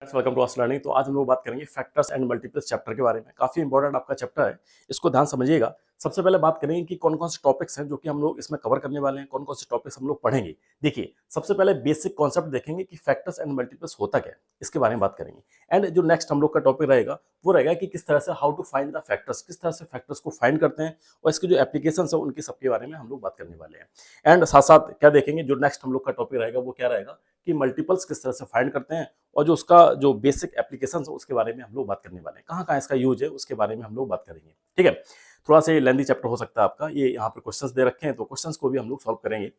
Welcome to ask learning. तो आज हम लोग बात करेंगे फैक्टर्स एंड मल्टीपल्स चैप्टर के बारे में। काफी इंपॉर्टेंट आपका चैप्टर है, इसको ध्यान समझिएगा। सबसे पहले बात करेंगे कि कौन कौन से टॉपिक्स हैं जो कि हम लोग इसमें कवर करने वाले हैं, कौन कौन से टॉपिक्स हम लोग पढ़ेंगे। देखिए, सबसे पहले बेसिक कॉन्सेप्ट देखेंगे कि फैक्टर्स एंड मल्टीपल्स होता क्या है, इसके बारे में बात करेंगे। एंड जो नेक्स्ट हम लोग का टॉपिक रहेगा वो रहेगा कि किस तरह से how to find the factors, किस तरह से फैक्टर्स को फाइंड करते हैं और इसके जो एप्लीकेशन है उनके सबके बारे में हम लोग बात करने वाले हैं। एंड साथ साथ क्या देखेंगे, जो नेक्स्ट हम लोग का टॉपिक रहेगा वो क्या रहेगा कि मल्टीपल्स किस तरह से फाइंड करते हैं और जो उसका जो बेसिक एप्लीकेशन है उसके बारे में हम लोग बात करने वाले हैं। कहाँ कहाँ इसका यूज है उसके बारे में हम लोग बात करेंगे। ठीक है, थोड़ा सा ये लेंथी चैप्टर हो सकता है आपका। ये यहाँ पे क्वेश्चंस दे रखे हैं तो क्वेश्चंस को भी हम लोग सॉल्व करेंगे।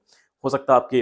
हो सकता है आपकी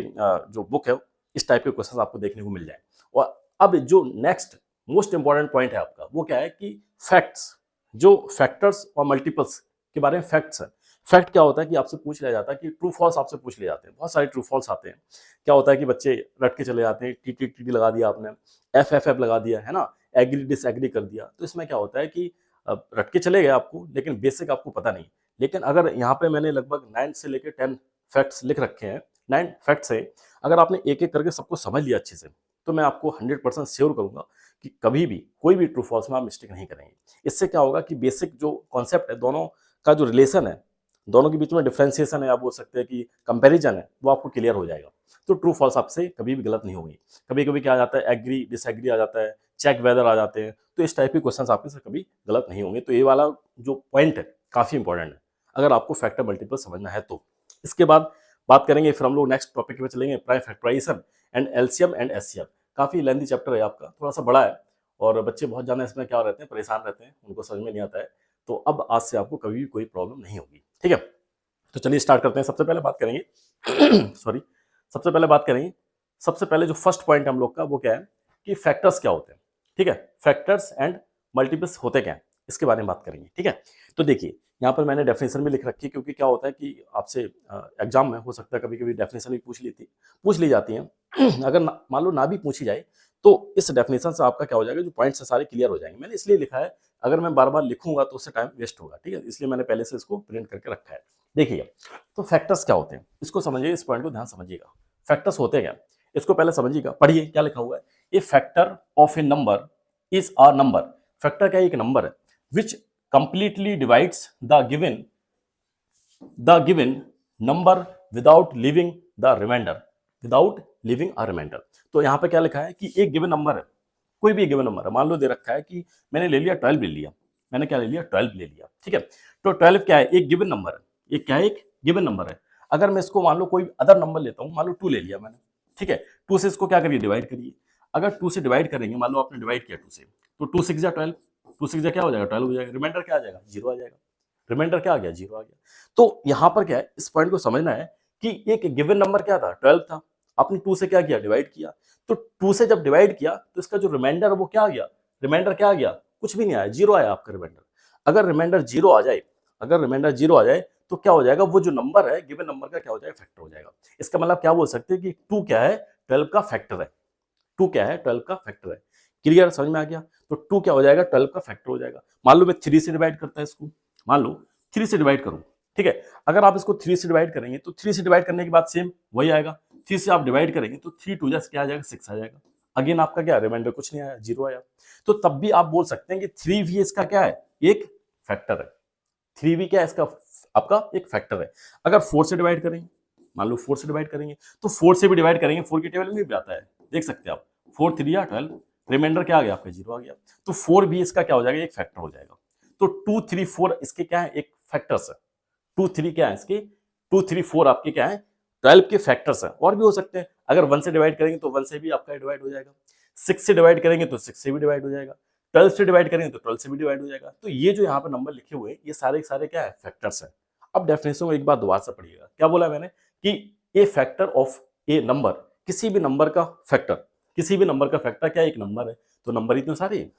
जो बुक है इस टाइप के क्वेश्चंस आपको देखने को मिल जाए। और अब जो नेक्स्ट मोस्ट इंपॉर्टेंट पॉइंट है आपका वो क्या है कि फैक्ट्स, जो फैक्टर्स और मल्टीपल्स के बारे में फैक्ट्स है। फैक्ट क्या होता है कि आपसे पूछ लिया जाता है कि ट्रू फॉल्स आपसे पूछ लिए जाते हैं। बहुत सारे ट्रू फॉल्स आते हैं। क्या होता है कि बच्चे रट के चले जाते हैं, टी टी टी लगा दिया आपने, एफ एफ एफ लगा दिया है ना, एग्री डिसएग्री कर दिया। तो इसमें क्या होता है कि रट के चले गए आपको, लेकिन बेसिक आपको पता नहीं। लेकिन अगर यहाँ पे मैंने लगभग 9 से लेकर 10 फैक्ट्स लिख रखे हैं, 9 फैक्ट्स है। अगर आपने एक एक करके सबको समझ लिया अच्छे से तो मैं आपको 100% श्योर करूंगा कि कभी भी कोई भी ट्रू फॉल्स में आप मिस्टेक नहीं करेंगे। इससे क्या होगा कि बेसिक जो कॉन्सेप्ट है, दोनों का जो रिलेशन है, दोनों के बीच में डिफ्रेंसिएशन है, आप बोल सकते हैं कि कंपैरिजन है, वो आपको क्लियर हो जाएगा। तो ट्रू फॉल्स आपसे कभी भी गलत नहीं होंगे। कभी कभी क्या आ जाता है, एग्री डिसएग्री आ जाता है, चेक वेदर आ जाते हैं। तो इस टाइप के क्वेश्चंस आपके से कभी गलत नहीं होंगे। तो ये वाला जो पॉइंट है काफी इंपॉर्टेंट है अगर आपको फैक्टर मल्टीपल समझना है तो। इसके बाद बात करेंगे, फिर हम लोग नेक्स्ट टॉपिक पे चलेंगे, prime factorisation and LCM and HCF. काफी लेंथी चैप्टर है आपका, थोड़ा सा बड़ा है और बच्चे बहुत ज्यादा इसमें क्या रहते हैं, परेशान रहते हैं, उनको समझ में नहीं आता है। तो अब आज से आपको कभी भी कोई प्रॉब्लम नहीं होगी। ठीक है, तो चलिए स्टार्ट करते हैं। सबसे पहले बात करेंगे सॉरी, सबसे पहले बात करेंगे, सबसे पहले जो फर्स्ट पॉइंट हम लोग का वो क्या है कि फैक्टर्स क्या होते हैं। ठीक है, फैक्टर्स एंड मल्टीपल्स होते क्या हैं इसके बारे में बात करेंगे। ठीक है, तो देखिए यहाँ पर मैंने डेफिनेशन भी लिख रखी है, क्योंकि क्या होता है कि आपसे एग्जाम में हो सकता है कभी कभी डेफिनेशन भी पूछ ली जाती है अगर मान लो ना भी पूछी जाए तो इस डेफिनेशन से आपका क्या हो जाएगा, जो पॉइंट्स है सारे क्लियर हो जाएंगे। मैंने इसलिए लिखा है, अगर मैं बार बार लिखूंगा तो उससे टाइम वेस्ट होगा। ठीक है, इसलिए मैंने पहले से इसको प्रिंट करके रखा है। देखिए, तो फैक्टर्स क्या होते हैं इसको समझिए, इस पॉइंट को ध्यान समझिएगा। फैक्टर्स होते क्या, इसको पहले समझिएगा। पढ़िए क्या लिखा हुआ है, a factor of a number is a number. Factor क्या है, एक नंबर है which completely divides the given number without leaving the remainder, without leaving a remainder. तो यहाँ पे क्या लिखा है कि एक गिवन नंबर है, कोई भी गिवन नंबर है। मान लो दे रखा है कि मैंने ले लिया 12 ले लिया, मैंने क्या ले लिया 12 ले लिया। ठीक है, तो 12 क्या है, एक गिवन नंबर है। ये क्या है, एक गिवन नंबर है। अगर मैं इसको मान लो कोई अदर नंबर लेता हूँ, मान लो 2 ले लिया मैंने। ठीक है, 2 से इसको क्या करिए, डिवाइड करिए। अगर 2 से डिवाइड करेंगे, मान लो आपने डिवाइड किया 2 से, तो 2 6 जा 12, 2 6 जा क्या हो जाएगा, 12 हो जाएगा। रिमाइंडर क्या आ जाएगा, 0 आ जाएगा। रिमाइंडर क्या आ गया, 0 आ गया। तो यहाँ पर क्या है, इस पॉइंट को समझना है कि एक गिवन नंबर क्या था, 12 था। आपने 2 से क्या किया, डिवाइड किया। तो 2 से जब डिवाइड किया तो इसका जो रिमाइंडर वो क्या आ गया, रिमाइंडर क्या आ गया, कुछ भी नहीं आया, 0 आया आपका रिमाइंडर। अगर रिमाइंडर 0 आ जाए, अगर रिमाइंडर 0 आ जाए तो क्या हो जाएगा, वो जो नंबर है गिवन नंबर का क्या हो जाएगा, फैक्टर हो जाएगा। इसका मतलब क्या बोल सकते हैं कि 2 क्या है, 12 का फैक्टर है। 2 क्या है, 12 का फैक्टर है। क्लियर, समझ में आ गया। तो 2 क्या हो जाएगा, 12 का फैक्टर हो जाएगा। मान लो मैं 3 से डिवाइड करता है इसको, मान लो 3 से डिवाइड करूं। ठीक है, अगर आप इसको 3 से डिवाइड करेंगे तो 3 से डिवाइड करने के बाद सेम वही आएगा। 3 से आप डिवाइड करेंगे तो 3 2 क्या आ जाएगा, 6 आ जाएगा। अगेन आपका क्या, रिमाइंडर कुछ नहीं आया, 0 आया। तो तब भी आप बोल सकते हैं कि 3 भी इसका क्या है, एक फैक्टर है। 3 भी क्या है, इसका आपका एक फैक्टर है। अगर 4 से डिवाइड करेंगे, मान लो 4 से डिवाइड करेंगे तो 4 से भी डिवाइड करेंगे, 4 की टेबल में भी आता है, देख सकते हैं आप। 4 3 या 12, रिमाइंडर क्या आ गया आपका, 0 आ गया। तो 4 भी इसका क्या हो जाएगा, एक फैक्टर हो जाएगा। तो 2 3 4 इसके क्या है, एक फैक्टर्स है। 2 3 क्या है इसके, 2 3 4 आपके क्या है, 12 के फैक्टर्स है। और भी हो सकते हैं, अगर 1 से डिवाइड करेंगे तो 1 से भी आपका डिवाइड हो जाएगा। 6 से डिवाइड करेंगे तो 6 से भी डिवाइड हो जाएगा। 12 से डिवाइड करेंगे तो 12 से भी डिवाइड हो जाएगा। तो ये जो यहाँ पे नंबर लिखे हुए हैं ये सारे सारे क्या है, फैक्टर्स है। अब डेफिनेशन को एक बार दोबारा से पढ़िएगा। क्या बोला मैंने कि ए फैक्टर ऑफ ए नंबर, किसी भी नंबर का फैक्टर, किसी भी नंबर का फैक्टर क्या, एक नंबर है। तो नंबर ही तो सारे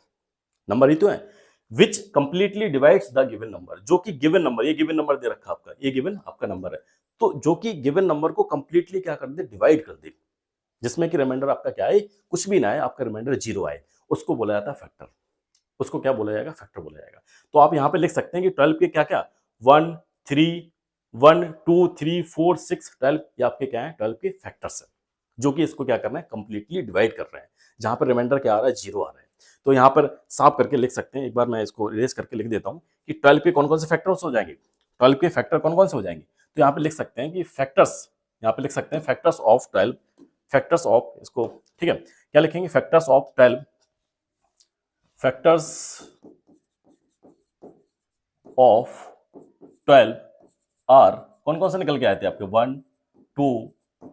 नंबर ही तो है। Which completely divides the given number, जो कि गिवन नंबर, ये गिवन नंबर दे रखा आपका, ये गिवन आपका नंबर है। तो जो कि गिवन नंबर को कंप्लीटली क्या कर दे, डिवाइड कर दे, जिसमें कि रिमाइंडर आपका क्या है, कुछ भी ना है, आपका रिमाइंडर 0 आए, उसको बोला जाता है फैक्टर। उसको क्या बोला जाएगा, फैक्टर बोला जाएगा। तो आप यहाँ पे लिख सकते हैं कि 12 के क्या क्या, 1 3 1 2 3 4 6 12, ये आपके क्या है, 12 के फैक्टर्स है, जो कि इसको क्या करना है, कंप्लीटली डिवाइड कर रहे हैं। जहां पर रिमाइंडर क्या आ रहा है, 0 आ रहा है। तो यहाँ पर साफ करके लिख सकते हैं, एक बार मैं इसको इरेज करके लिख देता हूँ कि 12 के कौन कौन से फैक्टर्स हो जाएंगे, 12 के फैक्टर कौन कौन से हो जाएंगे। तो यहाँ पे लिख सकते हैं कि फैक्टर्स, यहाँ पे लिख सकते हैं फैक्टर्स ऑफ 12, फैक्टर्स ऑफ इसको, ठीक है, क्या लिखेंगे, factors of 12, factors of 12 are, कौन कौन से निकल के आए थे आपके, 1 2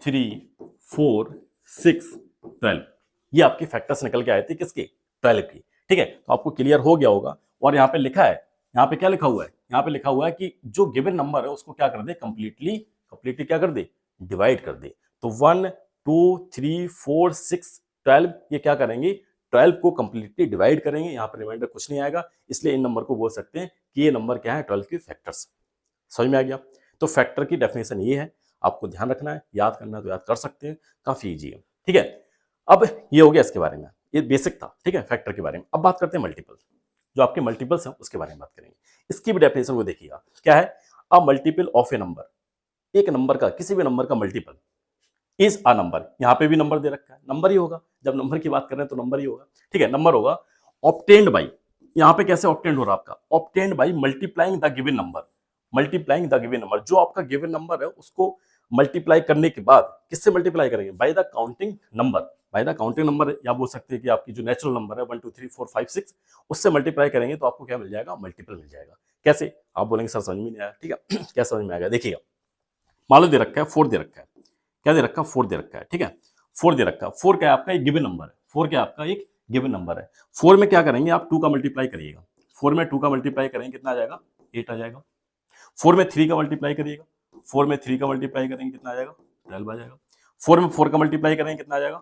3 4 6 12, ये आपके फैक्टर्स निकल के आए थे किसके, 12 की, ठीक है। तो आपको क्लियर हो गया होगा। और यहाँ पे लिखा है, यहाँ पे क्या लिखा हुआ है, यहाँ पे लिखा हुआ है कि जो गिवन नंबर है उसको क्या कर दे, कंप्लीटली क्या कर दे, डिवाइड कर दे। तो 1 2 3 4 6 12, ये क्या करेंगे, 12 को कंप्लीटली डिवाइड करेंगे। यहाँ पर रिमाइंडर कुछ नहीं आएगा, इसलिए इन नंबर को बोल सकते हैं कि ये नंबर क्या है, 12 के फैक्टर्स। समझ में आ गया। तो फैक्टर की डेफिनेशन ये है, आपको ध्यान रखना है, याद करना है तो याद कर सकते हैं, काफी इजी है, ठीक है। अब ये हो गया इसके बारे में, ये बेसिक था, ठीक है, फैक्टर के बारे में। अब बात करते हैं मल्टीपल, जो आपके मल्टीपल्स हैं उसके बारे में बात करेंगे। इसकी भी डेफिनेशन वो देखिएगा, क्या है, a multiple of a number, एक नंबर का, किसी भी नंबर का मल्टीपल इज अ नंबर, यहां पे भी नंबर दे रखा है, नंबर ही होगा, जब नंबर की बात कर रहे हैं तो नंबर ही होगा, ठीक है, नंबर होगा, ऑब्टेन्ड बाई, यहां पे कैसे ऑब्टेन्ड हो रहा है आपका, obtained by multiplying the given number, multiplying the given number, जो आपका गिवन नंबर है उसको मल्टीप्लाई करने के बाद किससे मल्टीप्लाई करेंगे, by the counting number, by the counting number, या बोल सकते हैं कि आपकी जो नेचुरल नंबर है 1 2 3 4 5 6, उससे मल्टीप्लाई करेंगे तो आपको क्या मिल जाएगा, मल्टीपल मिल जाएगा। कैसे, आप बोलेंगे सर समझ में नहीं आया, ठीक है क्या समझ में आएगा, देखिएगा, मान लो दे रखा है 4 दे रखा है, क्या दे रखा है, 4 दे रखा है, ठीक है, 4 दे रखा है, 4 क्या है आपका एक गिवन नंबर है, 4 क्या आपका एक गिवन नंबर है। 4 में क्या करेंगे आप, 2 का मल्टीप्लाई करिएगा, 4 में 2 का मल्टीप्लाई करेंगे कितना आ जाएगा, 8 आ जाएगा। 4 में 3 का मल्टीप्लाई करिएगा, 4 में 3 का मल्टीप्लाई करेंगे कितना आ जाएगा, 12 आ जाएगा। 4 में 4 का मल्टीप्लाई करेंगे कितना आ जाएगा,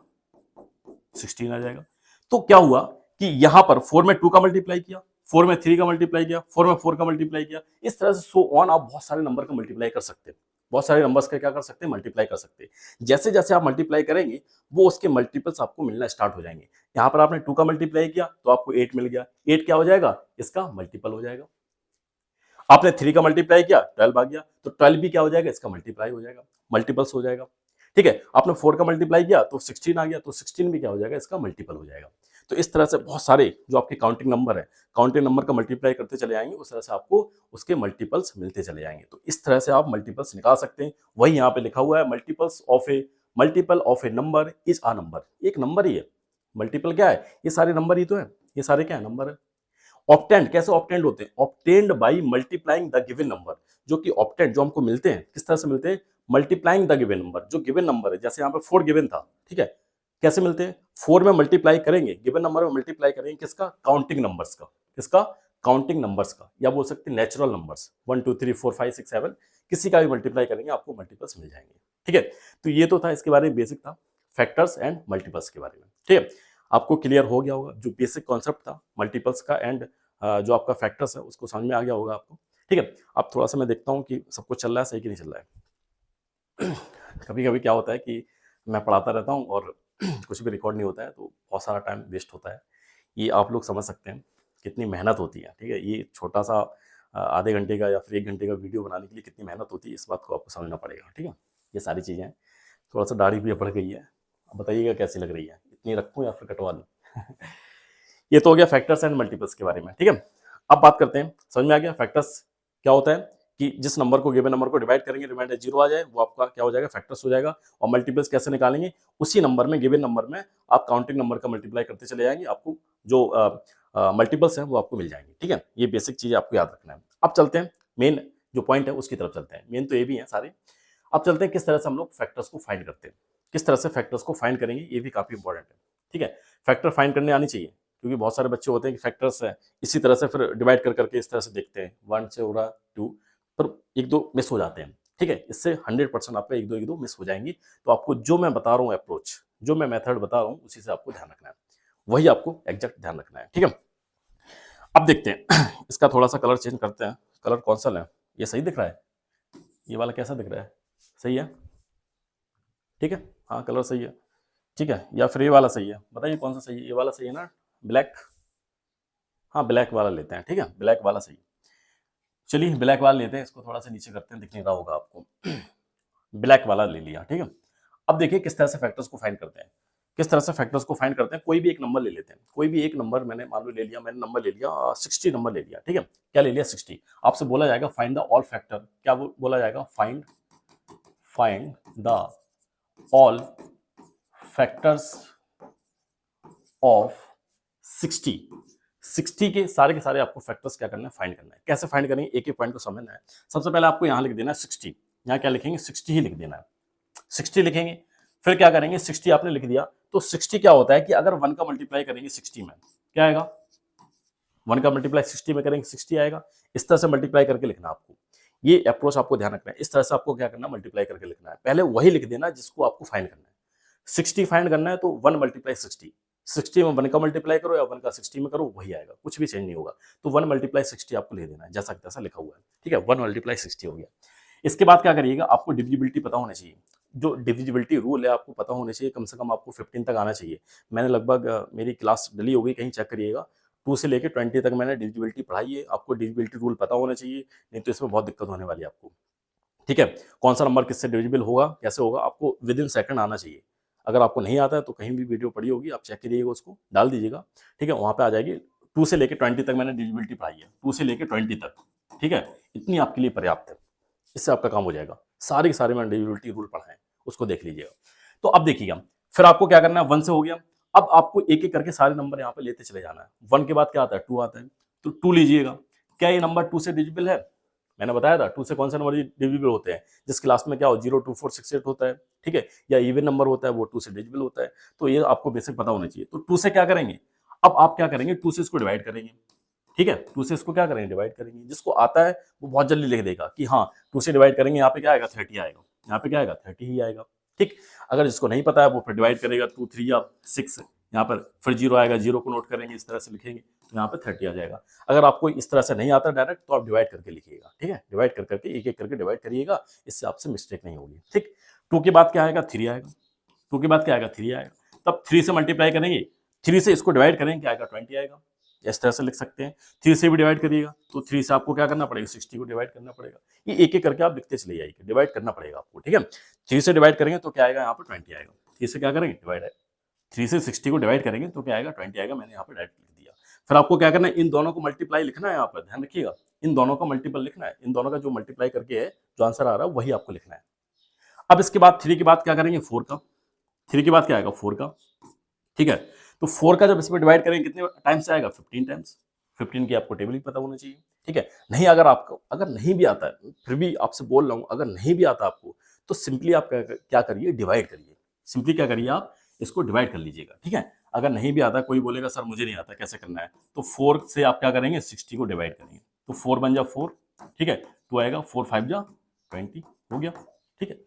16 आ जाएगा। तो क्या हुआ कि यहां पर 4 में 2 का मल्टीप्लाई किया, 4 में 3 का मल्टीप्लाई किया, 4 में 4 का मल्टीप्लाई किया, इस तरह से सो ऑन आप बहुत सारे नंबर का मल्टीप्लाई कर सकते हैं, बहुत सारे नंबर्स का क्या कर सकते हैं, मल्टीप्लाई कर सकते हैं। जैसे जैसे आप मल्टीप्लाई करेंगे वो उसके मल्टीपल्स आपको मिलना स्टार्ट हो जाएंगे। यहां पर आपने 2 का मल्टीप्लाई किया तो आपको 8 मिल गया, 8 क्या हो जाएगा, इसका मल्टीपल हो जाएगा। आपने 3 का मल्टीप्लाई किया, 12 आ गया, तो 12 भी क्या हो जाएगा, इसका मल्टीप्लाई हो जाएगा, मल्टीपल्स हो जाएगा, ठीक है। आपने 4 का मल्टीप्लाई किया तो 16 आ गया, तो 16 भी क्या हो जाएगा, इसका मल्टीपल हो जाएगा। तो इस तरह से बहुत सारे जो आपके काउंटिंग नंबर है, काउंटिंग नंबर का मल्टीप्लाई करते चले जाएंगे, उस तरह से आपको उसके मल्टीपल्स मिलते चले जाएंगे। तो इस तरह से आप मल्टीपल्स निकाल सकते हैं। वही यहाँ पे लिखा हुआ है, multiple of a number is a number, एक नंबर ही है, मल्टीपल क्या है, ये सारे नंबर ही तो है, ये सारे क्या है, नंबर है। ऑप्टेंड कैसे ऑप्टेंड होते हैं, obtained by multiplying the given number, जो कि ऑप्टेंड जो हमको मिलते हैं किस तरह से मिलते हैं, मल्टीप्लाइंग द गिवन नंबर, जो गिवन नंबर है, जैसे यहाँ पे 4 गिवन था, ठीक है, कैसे मिलते हैं, 4 में मल्टीप्लाई करेंगे, गिवन नंबर में मल्टीप्लाई करेंगे किसका, काउंटिंग नंबर्स का, किसका, काउंटिंग नंबर्स का, या बोल सकते हैं नेचुरल नंबर्स, 1 2 3 4 5 6 7, किसी का भी मल्टीप्लाई करेंगे आपको मल्टीपल्स मिल जाएंगे, ठीक है। तो ये तो था इसके बारे में, बेसिक था फैक्टर्स एंड मल्टीपल्स के बारे में, ठीक है। आपको क्लियर हो गया होगा जो बेसिक कॉन्सेप्ट था मल्टीपल्स का एंड जो आपका फैक्टर्स है उसको समझ में आ गया होगा आपको, ठीक है। अब थोड़ा सा मैं देखता हूँ कि सब कुछ चल रहा है सही कि नहीं चल रहा है। कभी कभी क्या होता है कि मैं पढ़ाता रहता हूँ और कुछ भी रिकॉर्ड नहीं होता है तो बहुत सारा टाइम वेस्ट होता है। ये आप लोग समझ सकते हैं कितनी मेहनत होती है, ठीक है। ये छोटा सा आधे घंटे का या फिर 1 घंटे का वीडियो बनाने के लिए कितनी मेहनत होती है, इस बात को आपको समझना पड़ेगा, ठीक है। ये सारी चीज़ें हैं, थोड़ा सा दाढ़ी भी बढ़ गई है, अब बताइएगा कैसी लग रही है, इतनी रखूँ या फिर कटवा दूँ। ये तो हो गया फैक्टर्स एंड मल्टीपल्स के बारे में, ठीक है। अब बात करते हैं, समझ में आ गया फैक्टर्स क्या होता है, कि जिस नंबर को गिवन नंबर को डिवाइड करेंगे, रिमाइंडर 0 आ जाए, वो आपका क्या हो जाएगा, फैक्टर्स हो जाएगा। और मल्टीपल्स कैसे निकालेंगे, उसी नंबर में, गिवन नंबर में आप काउंटिंग नंबर का मल्टीप्लाई करते चले जाएंगे, आपको जो मल्टीपल्स हैं वो आपको मिल जाएंगे, ठीक है। ये बेसिक चीज़ आपको याद रखना है। अब चलते हैं मेन जो पॉइंट है उसकी तरफ चलते हैं, मेन तो ये भी है सारे। अब चलते हैं किस तरह से हम लोग फैक्टर्स को फाइंड करते हैं, किस तरह से फैक्टर्स को फाइंड करेंगे, ये भी काफी इंपॉर्टेंट है, ठीक है। फैक्टर फाइंड करने आनी चाहिए, क्योंकि बहुत सारे बच्चे होते हैं कि फैक्टर्स है इसी तरह से फिर डिवाइड कर करके इस तरह से देखते हैं, 1 से हो रहा 2, पर 1-2 मिस हो जाते हैं, ठीक है। इससे 100% आपका 1-2 मिस हो जाएंगी। तो आपको जो मैं बता रहा हूँ अप्रोच, जो मैं मेथड बता रहा हूँ उसी से आपको ध्यान रखना है, वही आपको एग्जैक्ट ध्यान रखना है, ठीक है। अब देखते हैं इसका थोड़ा सा कलर चेंज करते हैं, कलर कौन सा लें, ये सही दिख रहा है, ये वाला कैसा दिख रहा है, सही है, ठीक है, हाँ कलर सही है, ठीक है, या फिर ये वाला सही है, बताइए कौन सा सही है, ये वाला सही है ना, ब्लैक, हाँ ब्लैक वाला लेते हैं, ठीक है, ब्लैक वाला सही। चलिए ब्लैक वाला लेते हैं, इसको थोड़ा सा नीचे करते हैं, दिख नहीं रहा होगा आपको। ब्लैक वाला ले लिया, ठीक है। अब देखिए किस तरह से फैक्टर्स को फाइंड करते हैं। किस तरह से फैक्टर्स को फाइंड करते हैं, कोई भी एक नंबर ले लेते हैं, कोई भी एक नंबर मैंने मान लो ले लिया, मैंने नंबर ले लिया 60 नंबर ले लिया, ठीक है, क्या ले लिया 60। आपसे बोला जाएगा फाइंड द ऑल फैक्टर, क्या बोला जाएगा, find the all factors of 60। 60 के सारे आपको फैक्टर्स क्या करना है, फाइंड करना है। कैसे फाइंड करेंगे, एक एक पॉइंट को समझना है। सबसे पहले आपको यहां लिख देना है 60, यहां क्या लिखेंगे 60 ही लिख देना है, 60 लिखेंगे। फिर क्या करेंगे, 60 आपने लिख दिया तो 60 क्या होता है कि अगर 1 का मल्टीप्लाई करेंगे 60 में क्या आएगा, 1 का मल्टीप्लाई 60 में करेंगे 60 आएगा। इस तरह से मल्टीप्लाई करके लिखना आपको, ये अप्रोच आपको ध्यान रखना है। इस तरह से आपको क्या करना है, मल्टीप्लाई करके लिखना है। पहले वही लिख देना जिसको आपको फाइंड करना है। 60 फाइंड करना है तो 1 मल्टीप्लाई 60, 60 में 1 का मल्टीप्लाई करो या 1 का 60 में करो वही आएगा, कुछ भी चेंज नहीं होगा। तो 1 मल्टीप्लाई 60 आपको ले देना है, जैसा तैसा लिखा हुआ है, ठीक है, 1 मल्टीप्लाई 60 हो गया। इसके बाद क्या करिएगा, आपको डिविजिबिलिटी पता होना चाहिए। जो डिविजिबिलिटी रूल है आपको पता होना चाहिए, कम से कम आपको 15 तक आना चाहिए। मैंने लगभग मेरी क्लास डली हो गई, कहीं चेक करिएगा, 2 से लेकर 20 तक मैंने डिविजिबिलिटी पढ़ाई है। आपको डिविजिबिलिटी रूल पता होना चाहिए, नहीं तो इसमें बहुत दिक्कत होने वाली है आपको, ठीक है। कौन सा नंबर किससे डिविजिबल होगा, कैसे होगा, आपको विद इन सेकंड आना चाहिए। अगर आपको नहीं आता है तो कहीं भी वीडियो पड़ी होगी, आप चेक करिएगा, उसको डाल दीजिएगा, ठीक है, वहां पे आ जाएगी। 2 से लेकर 20 तक मैंने डिविजिबिलिटी पढ़ाई है, 2 से लेकर 20 तक, ठीक है, इतनी आपके लिए पर्याप्त है, इससे आपका काम हो जाएगा। सारे के सारे मैंने डिविजिबिलिटी रूल पढ़ाए, उसको देख लीजिएगा। तो अब देखिएगा, फिर आपको क्या करना है, 1 से हो गया, अब आपको एक एक करके सारे नंबर यहाँ पे लेते चले जाना है। 1 के बाद क्या आता है, 2 आता है, तो 2 लीजिएगा। क्या ये नंबर 2 से डिविजिबल है, मैंने बताया था 2 से कौन से नंबर डिविजिबल होते हैं, जिस क्लास में क्या हो 0 2 4 6 8 होता है, ठीक है, या इवन नंबर होता है वो 2 से डिविजिबल होता है। तो ये आपको बेसिक पता होना चाहिए। तो 2 से क्या करेंगे, अब आप क्या करेंगे, 2 से इसको डिवाइड करेंगे, ठीक है, 2 से इसको क्या करेंगे, डिवाइड करेंगे। जिसको आता है वो बहुत जल्दी लिख देगा कि हाँ 2 से डिवाइड करेंगे, यहाँ पे क्या आएगा 30 आएगा, यहाँ पे क्या आएगा 30 ही आएगा, ठीक। अगर जिसको नहीं पता है वो फिर डिवाइड करेगा 2 3 या 6, यहाँ पर फिर 0 आएगा, 0 को नोट करेंगे, इस तरह से लिखेंगे तो यहाँ पे 30 आ जाएगा। अगर आपको इस तरह से नहीं आता डायरेक्ट तो आप डिवाइड करके लिखिएगा, ठीक है, डिवाइड कर करके एक एक करके डिवाइड करिएगा, इससे आपसे मिस्टेक नहीं होगी, ठीक। 2 के बाद क्या आएगा, 3 आएगा, 2 के बाद क्या आएगा, 3 आएगा। तब 3 से मल्टीप्लाई करेंगे, 3 से इसको डिवाइड करेंगे, क्या आएगा 20 आएगा। इस तरह से लिख सकते हैं। 3 से भी डिवाइड करिएगा तो 3 से आपको क्या करना पड़ेगा, 60 को डिवाइड करना पड़ेगा। ये एक एक करके आप लिखते चले जाइए, डिवाइड करना पड़ेगा आपको, ठीक है। 3 से डिवाइड करेंगे तो क्या आएगा, यहाँ पर 20 आएगा। 3 से क्या करेंगे, डिवाइड आएगा, 3 से 60 को डिवाइड करेंगे तो क्या आएगा, 20 आएगा। मैंने यहाँ पर डायरेक्ट लिख दिया। फिर आपको क्या करना है, इन दोनों को मल्टीप्लाई लिखना है, यहाँ पर ध्यान रखिएगा, इन दोनों का मल्टीपल लिखना है, इन दोनों का जो मल्टीप्लाई करके है जो आंसर आ रहा है वही आपको लिखना है। अब इसके बाद 3 के बाद क्या करेंगे, 4 का, 3 के बाद क्या आएगा 4 का, ठीक है। तो 4 का जब इसमें डिवाइड करेंगे कितने टाइम्स आएगा, 15 टाइम्स। 15 की आपको टेबल ही पता होना चाहिए, ठीक है। नहीं अगर आपको अगर नहीं भी आता है, फिर भी आपसे बोल रहा हूं, अगर नहीं भी आता आपको तो सिंपली आप क्या करिए, डिवाइड करिए। सिंपली क्या करिए, आप इसको डिवाइड कर लीजिएगा, ठीक है। अगर नहीं भी आता, कोई बोलेगा सर मुझे नहीं आता कैसे करना है, तो 4 से आप क्या करेंगे, 60 को डिवाइड करेंगे तो 4 बन जा 4, ठीक है, 2 आएगा, 4 5 जा 20 हो गया, ठीक है।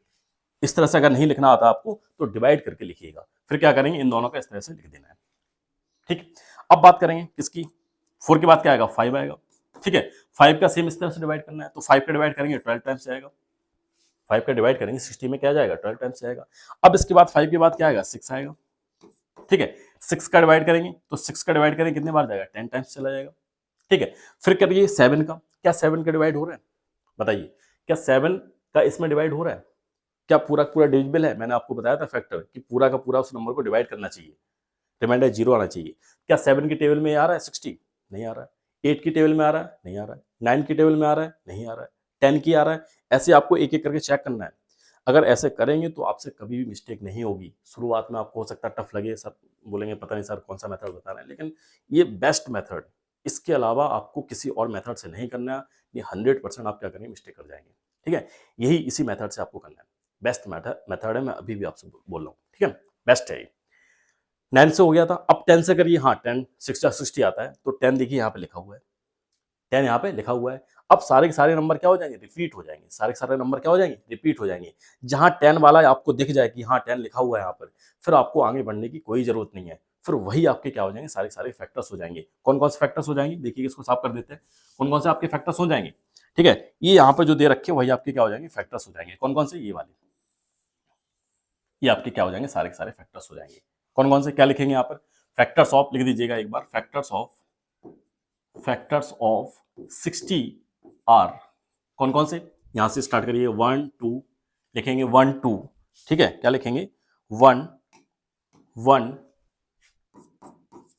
इस तरह से अगर नहीं लिखना आता आपको तो डिवाइड करके लिखिएगा। फिर क्या करेंगे, इन दोनों का इस तरह से लिख देना है, ठीक। अब बात करेंगे किसकी, 4 के बाद क्या आएगा, 5 आएगा, ठीक है। 5 का सेम इस तरह से डिवाइड करना है तो 5 का डिवाइड करेंगे 12 टाइम्स आएगा। 5 का डिवाइड करेंगे 60 में क्या जाएगा, 12 टाइम्स आएगा। अब इसके बाद 5 के बाद क्या आएगा, 6 आएगा, ठीक है। 6 का डिवाइड करेंगे तो 6 का डिवाइड करेंगे कितने बार जाएगा, 10 टाइम्स चला जाएगा, ठीक है। फिर करिए 7 का, क्या 7 का डिवाइड हो रहा है, बताइए, क्या 7 का इसमें डिवाइड हो रहा है, क्या पूरा पूरा डिविजिबल है। मैंने आपको बताया था फैक्टर कि पूरा का पूरा उस नंबर को डिवाइड करना चाहिए, रिमाइंडर 0 आना चाहिए। क्या 7 की टेबल में आ रहा है 60, नहीं आ रहा है। 8 की टेबल में आ रहा है, नहीं आ रहा है। 9 की टेबल में आ रहा है, नहीं आ रहा है। 10 की आ रहा है। ऐसे आपको एक एक करके चेक करना है। अगर ऐसे करेंगे तो आपसे कभी भी मिस्टेक नहीं होगी। शुरुआत में आपको हो सकता है टफ लगे, सर बोलेंगे पता नहीं सर कौन सा मेथड बता रहे हैं, लेकिन ये बेस्ट मेथड, इसके अलावा आपको किसी और मेथड से नहीं करना है। ये 100% आप क्या करेंगे, मिस्टेक कर जाएंगे, ठीक है। यही इसी मेथड से आपको करना है, बेस्ट मेथड है, मैं अभी भी आपसे बोल रहा हूँ, ठीक है, बेस्ट है ये। 9 से हो गया था, अब 10 से करिए, हाँ 10 60 आता है तो 10 देखिए यहाँ पे लिखा हुआ है, 10 यहाँ पे लिखा हुआ है। अब सारे के सारे नंबर क्या हो जाएंगे, रिपीट हो जाएंगे, सारे के सारे नंबर क्या हो जाएंगे, रिपीट हो जाएंगे। जहां 10 वाला आपको दिख जाए कि हाँ 10 लिखा हुआ है यहाँ पर, फिर आपको आगे बढ़ने की कोई जरूरत नहीं है। फिर वही आपके क्या हो जाएंगे, सारे सारे फैक्टर्स हो जाएंगे। कौन कौन से फैक्टर्स हो जाएंगे, देखिए इसको साफ कर देते हैं, कौन कौन से आपके फैक्टर्स हो जाएंगे, ठीक है। ये यहाँ पर जो दे रखे वही आपके क्या हो जाएंगे, फैक्टर्स हो जाएंगे। कौन कौन से, ये वाले, ये आपके क्या हो जाएंगे, सारे के सारे फैक्टर्स हो जाएंगे। कौन कौन से, क्या लिखेंगे यहाँ पर, फैक्टर्स ऑफ लिख दीजिएगा एक बार, फैक्टर्स ऑफ 60 आर, कौन कौन से, यहां से स्टार्ट करिए, 1 2 लिखेंगे, 1 2, ठीक है, क्या लिखेंगे, 1 1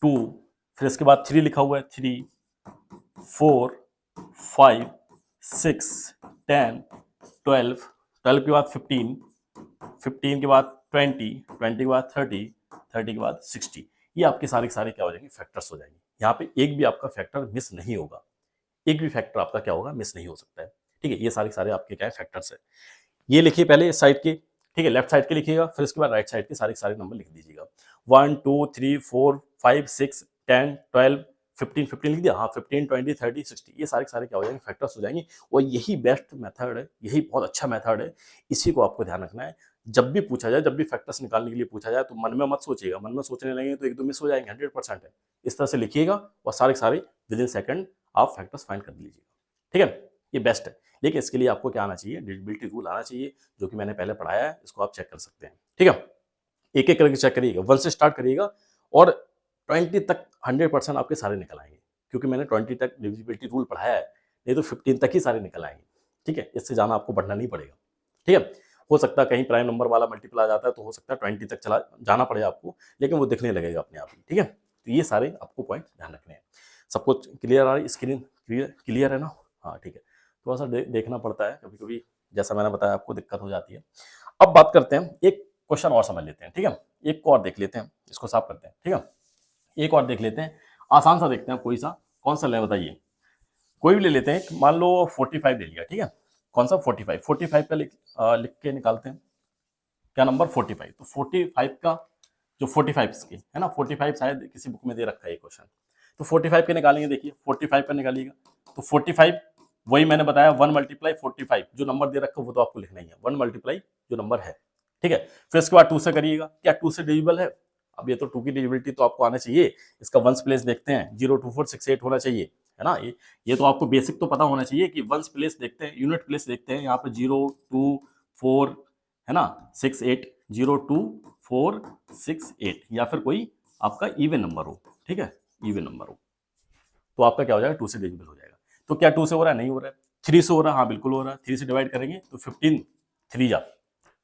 2, फिर इसके बाद 3 लिखा हुआ है, 3 4 5 6 10 12, 12 के बाद 15, 15 के बाद 20, 20 के बाद 30, 30 के बाद 60। ये आपके सारे के सारे क्या हो जाएंगे, फैक्टर्स हो जाएंगे। यहाँ पे एक भी आपका फैक्टर मिस नहीं होगा, एक भी फैक्टर आपका क्या होगा, मिस नहीं हो सकता है। ठीक है, ये सारे सारे आपके क्या है, फैक्टर्स है। ये लिखिए पहले इस साइड के, ठीक है, लेफ्ट साइड के लिखिएगा, फिर उसके बाद राइट साइड के सारे सारे नंबर लिख दीजिएगा। 1 2 3 4 5 6 10 12 15, 15 लिख दिया, हाँ 15 20 30 60, ये सारे सारे क्या हो जाएंगे, फैक्टर्स हो जाएंगे। और यही बेस्ट मेथड है, यही बहुत अच्छा मेथड है, इसी को आपको ध्यान रखना है। जब भी पूछा जाए, जब भी फैक्टर्स निकालने के लिए पूछा जाए, तो मन में मत सोचिएगा, मन में सोचने लगेंगे तो एक दो मिस हो जाएंगे, 100% है। इस तरह से लिखिएगा और सारे सारे विद इन सेकंड आप फैक्टर्स फाइंड कर लीजिएगा। ठीक है, ये बेस्ट है। लेकिन इसके लिए आपको क्या आना चाहिए, डिविजिबिलिटी रूल आना चाहिए, जो कि मैंने पहले पढ़ाया है, इसको आप चेक कर सकते हैं। ठीक है, एक एक करके चेक करिएगा, 1 से स्टार्ट करिएगा और 20 तक 100% आपके सारे निकल आएंगे, क्योंकि मैंने 20 तक डिविजिबिलिटी रूल पढ़ाया है, नहीं तो 15 तक ही सारे निकल आएंगे। ठीक है, इससे जाना आपको बढ़ना नहीं पड़ेगा। ठीक है, हो सकता है कहीं प्राइम नंबर वाला मल्टीपल आ जाता है, तो हो सकता है 20 तक चला जाना पड़े आपको, लेकिन वो दिखने लगेगा अपने आप ही। ठीक है, तो ये सारे आपको पॉइंट ध्यान रखने हैं। सब कुछ क्लियर आ रही, स्क्रीन क्लियर है ना? हाँ ठीक है, थोड़ा सा देखना पड़ता है कभी कभी, जैसा मैंने बताया आपको दिक्कत हो जाती है। अब बात करते हैं, एक क्वेश्चन और समझ लेते हैं। ठीक है, एक को और देख लेते हैं, इसको साफ करते हैं। ठीक है, एक और देख लेते हैं, आसान सा देखते हैं, कोई सा, कौन सा लें बताइए, कोई भी ले लेते हैं। मान लो 45 ले लिया। ठीक है, कौन सा 45, 45 का लिख के निकालते हैं, क्या नंबर 45। तो 45 का जो 45 की है ना, 45 शायद किसी बुक में दे रखा है ये क्वेश्चन, तो 45 के निकालेंगे। देखिए 45 का निकालिएगा, तो 45 वही मैंने बताया 1 मल्टीप्लाई 45, जो नंबर दे रखा है वो तो आपको लिखना ही है, 1 मल्टीप्लाई जो नंबर है। ठीक है, फिर उसके बाद 2 से करिएगा, क्या 2 से डिविजिबल है? अब ये तो 2 की डिविजिबिलिटी तो आपको आना चाहिए, इसका वंस प्लेस देखते हैं, 0 2 4 6 8 होना चाहिए, है ना। ये तो आपको बेसिक तो पता होना चाहिए कि वंस प्लेस देखते हैं, यूनिट प्लेस देखते हैं, यहाँ पे 0 2 4 है ना, 6 8, 0 2 4 6 8, या फिर कोई आपका इवन नंबर हो। ठीक है, इवन नंबर हो तो आपका क्या हो जाएगा, 2 से डिविजिबल हो जाएगा। तो क्या 2 से हो रहा है? नहीं हो रहा है। 3 से हो रहा है? हाँ बिल्कुल हो रहा है। 3 से डिवाइड करेंगे तो 15 3 जा,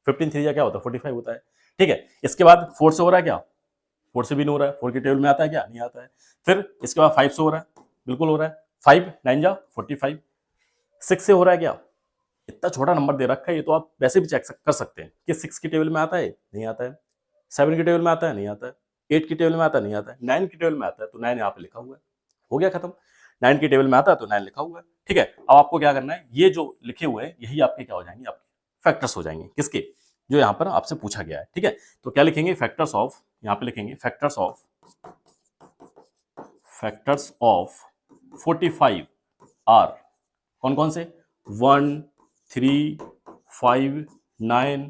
15 3 जा क्या होता है, 45 होता है। ठीक है, इसके बाद 4 से हो रहा है क्या? 4 से भी नहीं हो रहा है। 4 के टेबल में आता है क्या? नहीं आता है। फिर इसके बाद 5 से हो रहा है? बिल्कुल हो रहा है। 5 9 जा 45। 6 से हो रहा है क्या? इतना छोटा नंबर दे रखा है, ये तो आप वैसे भी चेक कर सकते हैं कि 6 की टेबल में आता है, नहीं आता है। 7 की टेबल में आता है, नहीं आता है। 8 की टेबल में आता है, नहीं आता है। 9 की टेबल में आता है, तो 9 यहाँ पे लिखा हुआ है, हो गया खत्म। 9 की टेबल में आता है तो 9 लिखा हुआ है। ठीक है, अब आपको क्या करना है, ये जो लिखे हुए हैं यही आपके क्या हो जाएंगे, आपके फैक्टर्स हो जाएंगे। किसके? जो यहाँ पर आपसे पूछा गया है। ठीक है, तो क्या लिखेंगे, फैक्टर्स ऑफ, यहाँ पे लिखेंगे फैक्टर्स ऑफ 45 आर कौन कौन से, 1 3 5 9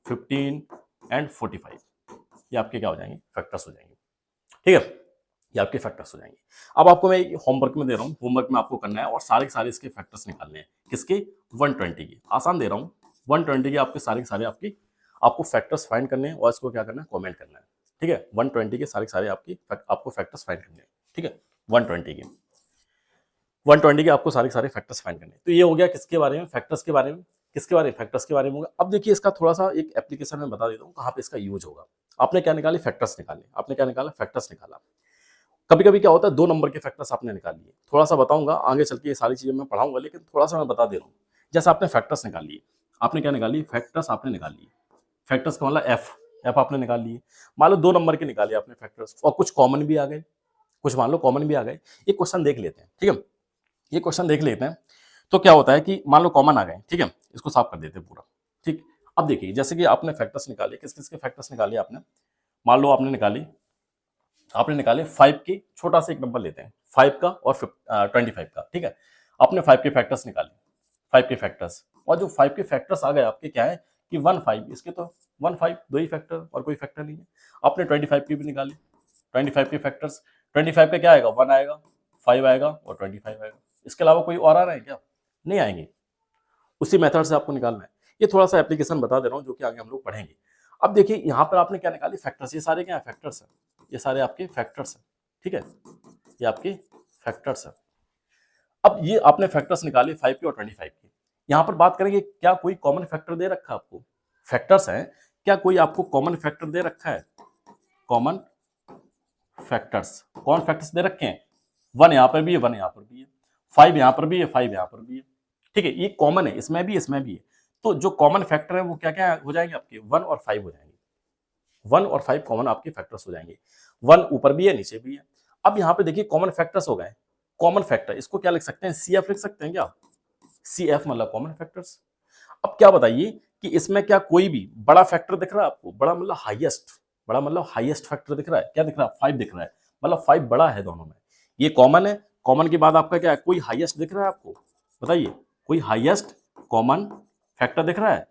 15 एंड 45। ये आपके क्या हो जाएंगे, फैक्टर्स हो जाएंगे। ठीक है, ये आपके फैक्टर्स हो जाएंगे। अब आपको मैं होमवर्क में दे रहा हूँ, होमवर्क में आपको करना है और सारे के सारे इसके फैक्टर्स निकालने हैं। किसके? 120 के। आसान दे रहा हूँ, 120 के आपके सारे के सारे आपको फैक्टर्स फाइंड करने हैं और इसको क्या करना है, कमेंट करना है। ठीक है, 120 के सारे के सारे आपको फैक्टर्स फाइंड करने हैं। ठीक है, 120 के 120 के आपको सारे के सारे फैक्टर्स फाइंड करने हैं। तो ये हो गया किसके बारे में, फैक्टर्स के बारे में। किसके बारे में? फैक्टर्स के बारे में होगा। अब देखिए इसका थोड़ा सा एक एप्लीकेशन में बता देता हूँ कहाँ पे इसका यूज होगा। आपने क्या निकाले, फैक्टर्स निकाले। आपने क्या निकाला, फैक्टर्स निकाला। कभी कभी क्या होता है, 2 नंबर के फैक्टर्स आपने निकाल लिए। थोड़ा सा बताऊंगा आगे चल के, ये सारी चीजें मैं पढ़ाऊंगा, लेकिन थोड़ा सा मैं बता दे रहा हूँ। जैसे आपने फैक्टर्स निकाल लिए, आपने क्या निकाली, फैक्टर्स आपने निकाल लिए। फैक्टर्स का मतलब एफ आपने निकाल लिए। मान लो 2 नंबर के निकाले आपने फैक्टर्स, और कुछ कॉमन भी आ गए, कुछ मान लो कॉमन भी आ गए। एक क्वेश्चन देख लेते हैं। ठीक है, ये क्वेश्चन देख लेते हैं। तो क्या होता है कि मान लो कॉमन आ गए, ठीक है, इसको साफ कर देते हैं पूरा। ठीक, अब देखिए जैसे कि आपने फैक्टर्स निकाले, किस किस के फैक्टर्स निकाले आपने, मान लो आपने निकाले 5 के, छोटा सा एक नंबर लेते हैं 5 का और 25 का। ठीक है, आपने 5 के फैक्टर्स निकाले, 5 के फैक्टर्स, और जो 5 के फैक्टर्स आ गए आपके क्या है कि 1 5, इसके तो 1 5 दो ही फैक्टर और कोई फैक्टर नहीं है। आपने 25 के भी निकाले, 25 के फैक्टर्स, 25 का क्या आएगा, 1 आएगा, 5 आएगा और 25 आएगा। इसके अलावा कोई और आ रहा है क्या? नहीं आएंगे। उसी मेथड से आपको निकालना है। ये थोड़ा सा एप्लीकेशन बता दे रहा हूँ जो कि आगे हम लोग पढ़ेंगे। अब देखिए यहाँ पर आपने क्या निकाली, फैक्टर्स। ये सारे क्या है, फैक्टर्स है। ये सारे आपके फैक्टर्स है। ठीक है, ये आपके फैक्टर्स है। अब ये आपने फैक्टर्स निकाले 5 के और 25 के। यहाँ पर बात करेंगे, क्या कोई कॉमन फैक्टर दे रखा है आपको? फैक्टर्स हैं, क्या कोई आपको कॉमन फैक्टर दे रखा है? Common factors. कौन फैक्टर्स दे रखे हैं? 1 यहां पर भी है, 1 यहां पर भी है, 5 यहां पर भी है, 5 यहां पर भी है। ठीक है, ये कॉमन है, इसमें भी है। तो जो कॉमन फैक्टर है वो क्या क्या हो जाएंगे आपके? 1 और 5 हो जाएंगे। 1 और 5 कॉमन आपके फैक्टर्स हो जाएंगे। 1 ऊपर भी है, नीचे भी है। अब यहाँ पे देखिए कॉमन फैक्टर्स हो गए। कॉमन फैक्टर इसको क्या लिख सकते हैं? CF लिख सकते हैं क्या? CF मतलब कॉमन फैक्टर्स। अब क्या बताइए कि इसमें क्या कोई भी बड़ा फैक्टर दिख रहा है आपको? बड़ा मतलब हाईएस्ट, बड़ा मतलब हाईएस्ट फैक्टर दिख रहा है? क्या दिख रहा है? 5 दिख रहा है, मतलब 5 बड़ा है दोनों में। ये कॉमन है। कॉमन के बाद आपका क्या है? कोई हाईएस्ट दिख रहा है आपको? बताइए, कोई हाईएस्ट कॉमन फैक्टर दिख रहा है?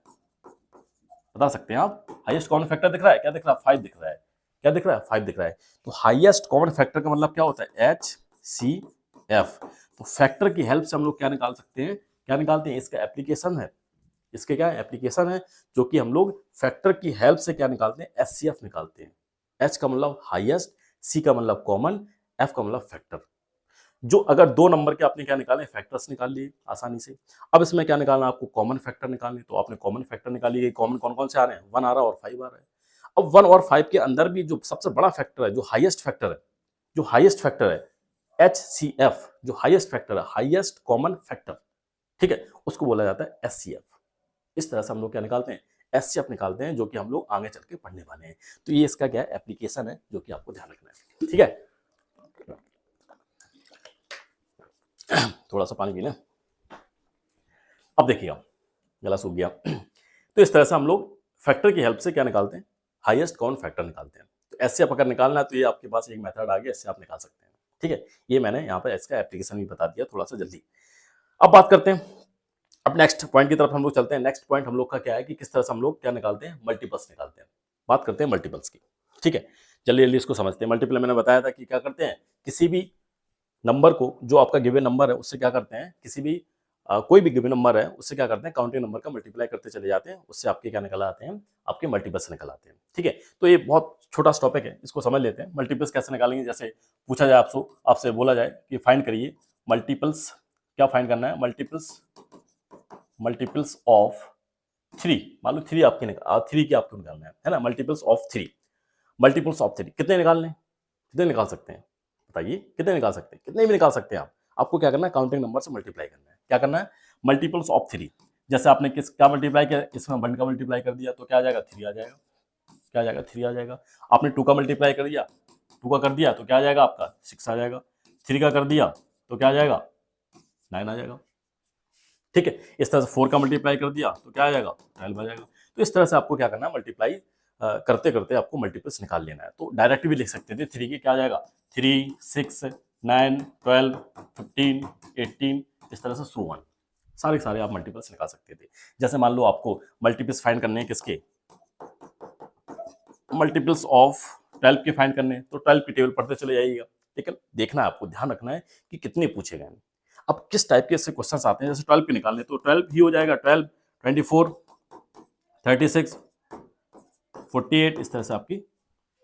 बता सकते हैं आप? हाईएस्ट कॉमन फैक्टर दिख रहा है? क्या दिख रहा है? 5 दिख रहा है। क्या दिख रहा है? 5 दिख रहा है। तो हाईएस्ट कॉमन फैक्टर का मतलब क्या होता है? HCF। तो फैक्टर की हेल्प से हम लोग क्या निकाल सकते हैं? क्या निकालते हैं? इसका एप्लीकेशन है। इसके क्या एप्लीकेशन है जो कि हम लोग फैक्टर की हेल्प से क्या निकालते हैं? HCF निकालते हैं। H का मतलब हाईएस्ट, C का मतलब कॉमन, F का मतलब फैक्टर। जो अगर 2 नंबर के आपने क्या निकाले? फैक्टर्स निकाल लिए आसानी से। अब इसमें क्या निकालना है आपको? कॉमन फैक्टर निकालने। तो आपने कॉमन फैक्टर निकाली है। कॉमन कौन कौन से आ रहे हैं? 1 आ रहा है और 5 आ रहा है। अब 1 और 5 के अंदर भी जो सबसे बड़ा फैक्टर है, जो हाईएस्ट फैक्टर है, जो हाईएस्ट फैक्टर है HCF, जो हाईएस्ट फैक्टर है, हाईएस्ट कॉमन फैक्टर, ठीक है, उसको बोला जाता है SCF। इस तरह से हम लोग क्या निकालते हैं? SCF निकालते हैं, जो कि हम लोग आगे चल के पढ़ने वाले हैं। तो ये इसका क्या है? एप्लीकेशन है, जो कि आपको ध्यान रखना है। ठीक है, थोड़ा सा पानी पी लें। अब देखिएगा, गला सूख गया। तो इस तरह से हम लोग फैक्टर की हेल्प से क्या निकालते हैं? हाईएस्ट कॉमन फैक्टर निकालते हैं। तो SCF अगर निकालना है तो ये आपके पास एक मेथड आ गया, इससे आप निकाल सकते हैं। ठीक है, ये मैंने यहाँ पर इसका एप्लीकेशन भी बता दिया थोड़ा सा जल्दी। अब बात करते हैं, अब नेक्स्ट पॉइंट की तरफ हम लोग चलते हैं। नेक्स्ट पॉइंट हम लोग का क्या है कि किस तरह से हम लोग क्या निकालते हैं? मल्टीपल्स निकालते हैं। बात करते हैं मल्टीपल्स की। ठीक है, जल्दी जल्दी इसको समझते हैं। मल्टीपल मैंने बताया था कि क्या करते हैं? किसी भी नंबर को, जो आपका गिवन नंबर है, उससे क्या करते हैं? किसी भी कोई भी गिवन नंबर है उससे क्या करते हैं? काउंटिंग नंबर का मल्टीप्लाई करते चले जाते हैं। उससे आपके क्या निकल आते हैं? आपके मल्टीपल्स निकल आते हैं। ठीक है, तो ये बहुत छोटा टॉपिक है, इसको समझ लेते हैं। मल्टीपल्स कैसे निकालेंगे? जैसे पूछा जाए आपसे बोला जाए कि फाइंड करिए मल्टीपल्स। क्या फाइंड करना है? Multiples of 3। मान लो 3 आपके 3 की आपको निकालना है ना? Multiples of 3। मल्टीपल्स ऑफ 3 कितने निकालने? कितने निकाल सकते हैं? बताइए, कितने निकाल सकते हैं? कितने भी निकाल सकते हैं आप। आपको क्या करना है? काउंटिंग नंबर से मल्टीप्लाई करना है। क्या करना है? Multiples of 3। जैसे आपने किस क्या मल्टीप्लाई किया? इसमें 1 का मल्टीप्लाई कर दिया तो क्या आ जाएगा? 3 आ जाएगा। क्या आ जाएगा? 3 आ जाएगा। आपने 2 का मल्टीप्लाई कर दिया, 2 का कर दिया तो क्या आ जाएगा आपका? 6 आ जाएगा। 3 का कर दिया तो क्या आ जाएगा? 9 आ जाएगा। ठीक है, इस तरह से 4 का मल्टीप्लाई कर दिया तो क्या आ जाएगा? 12 आ जाएगा। तो इस तरह से आपको क्या करना है? मल्टीप्लाई करते करते आपको मल्टीपल्स निकाल लेना है। तो डायरेक्ट भी लिख सकते थे 3 की, क्या आ जाएगा? 3, 6, 9, 12, 15, 18, इस तरह से सो ऑन। सारे सारे आप मल्टीपल्स निकाल सकते थे। जैसे मान लो आपको मल्टीपल्स फाइंड करने हैं किसके? मल्टीपल्स ऑफ 12 के फाइंड करने हैं, तो 12 की टेबल पढ़ते चले जाइएगा। लेकिन देखना है आपको, ध्यान रखना है कि कितने पूछे गए। अब किस टाइप के इससे क्वेश्चंस आते हैं? जैसे 12 के निकालने, तो 12 ही हो जाएगा। 12, 24, 36, 48, इस तरह से आपकी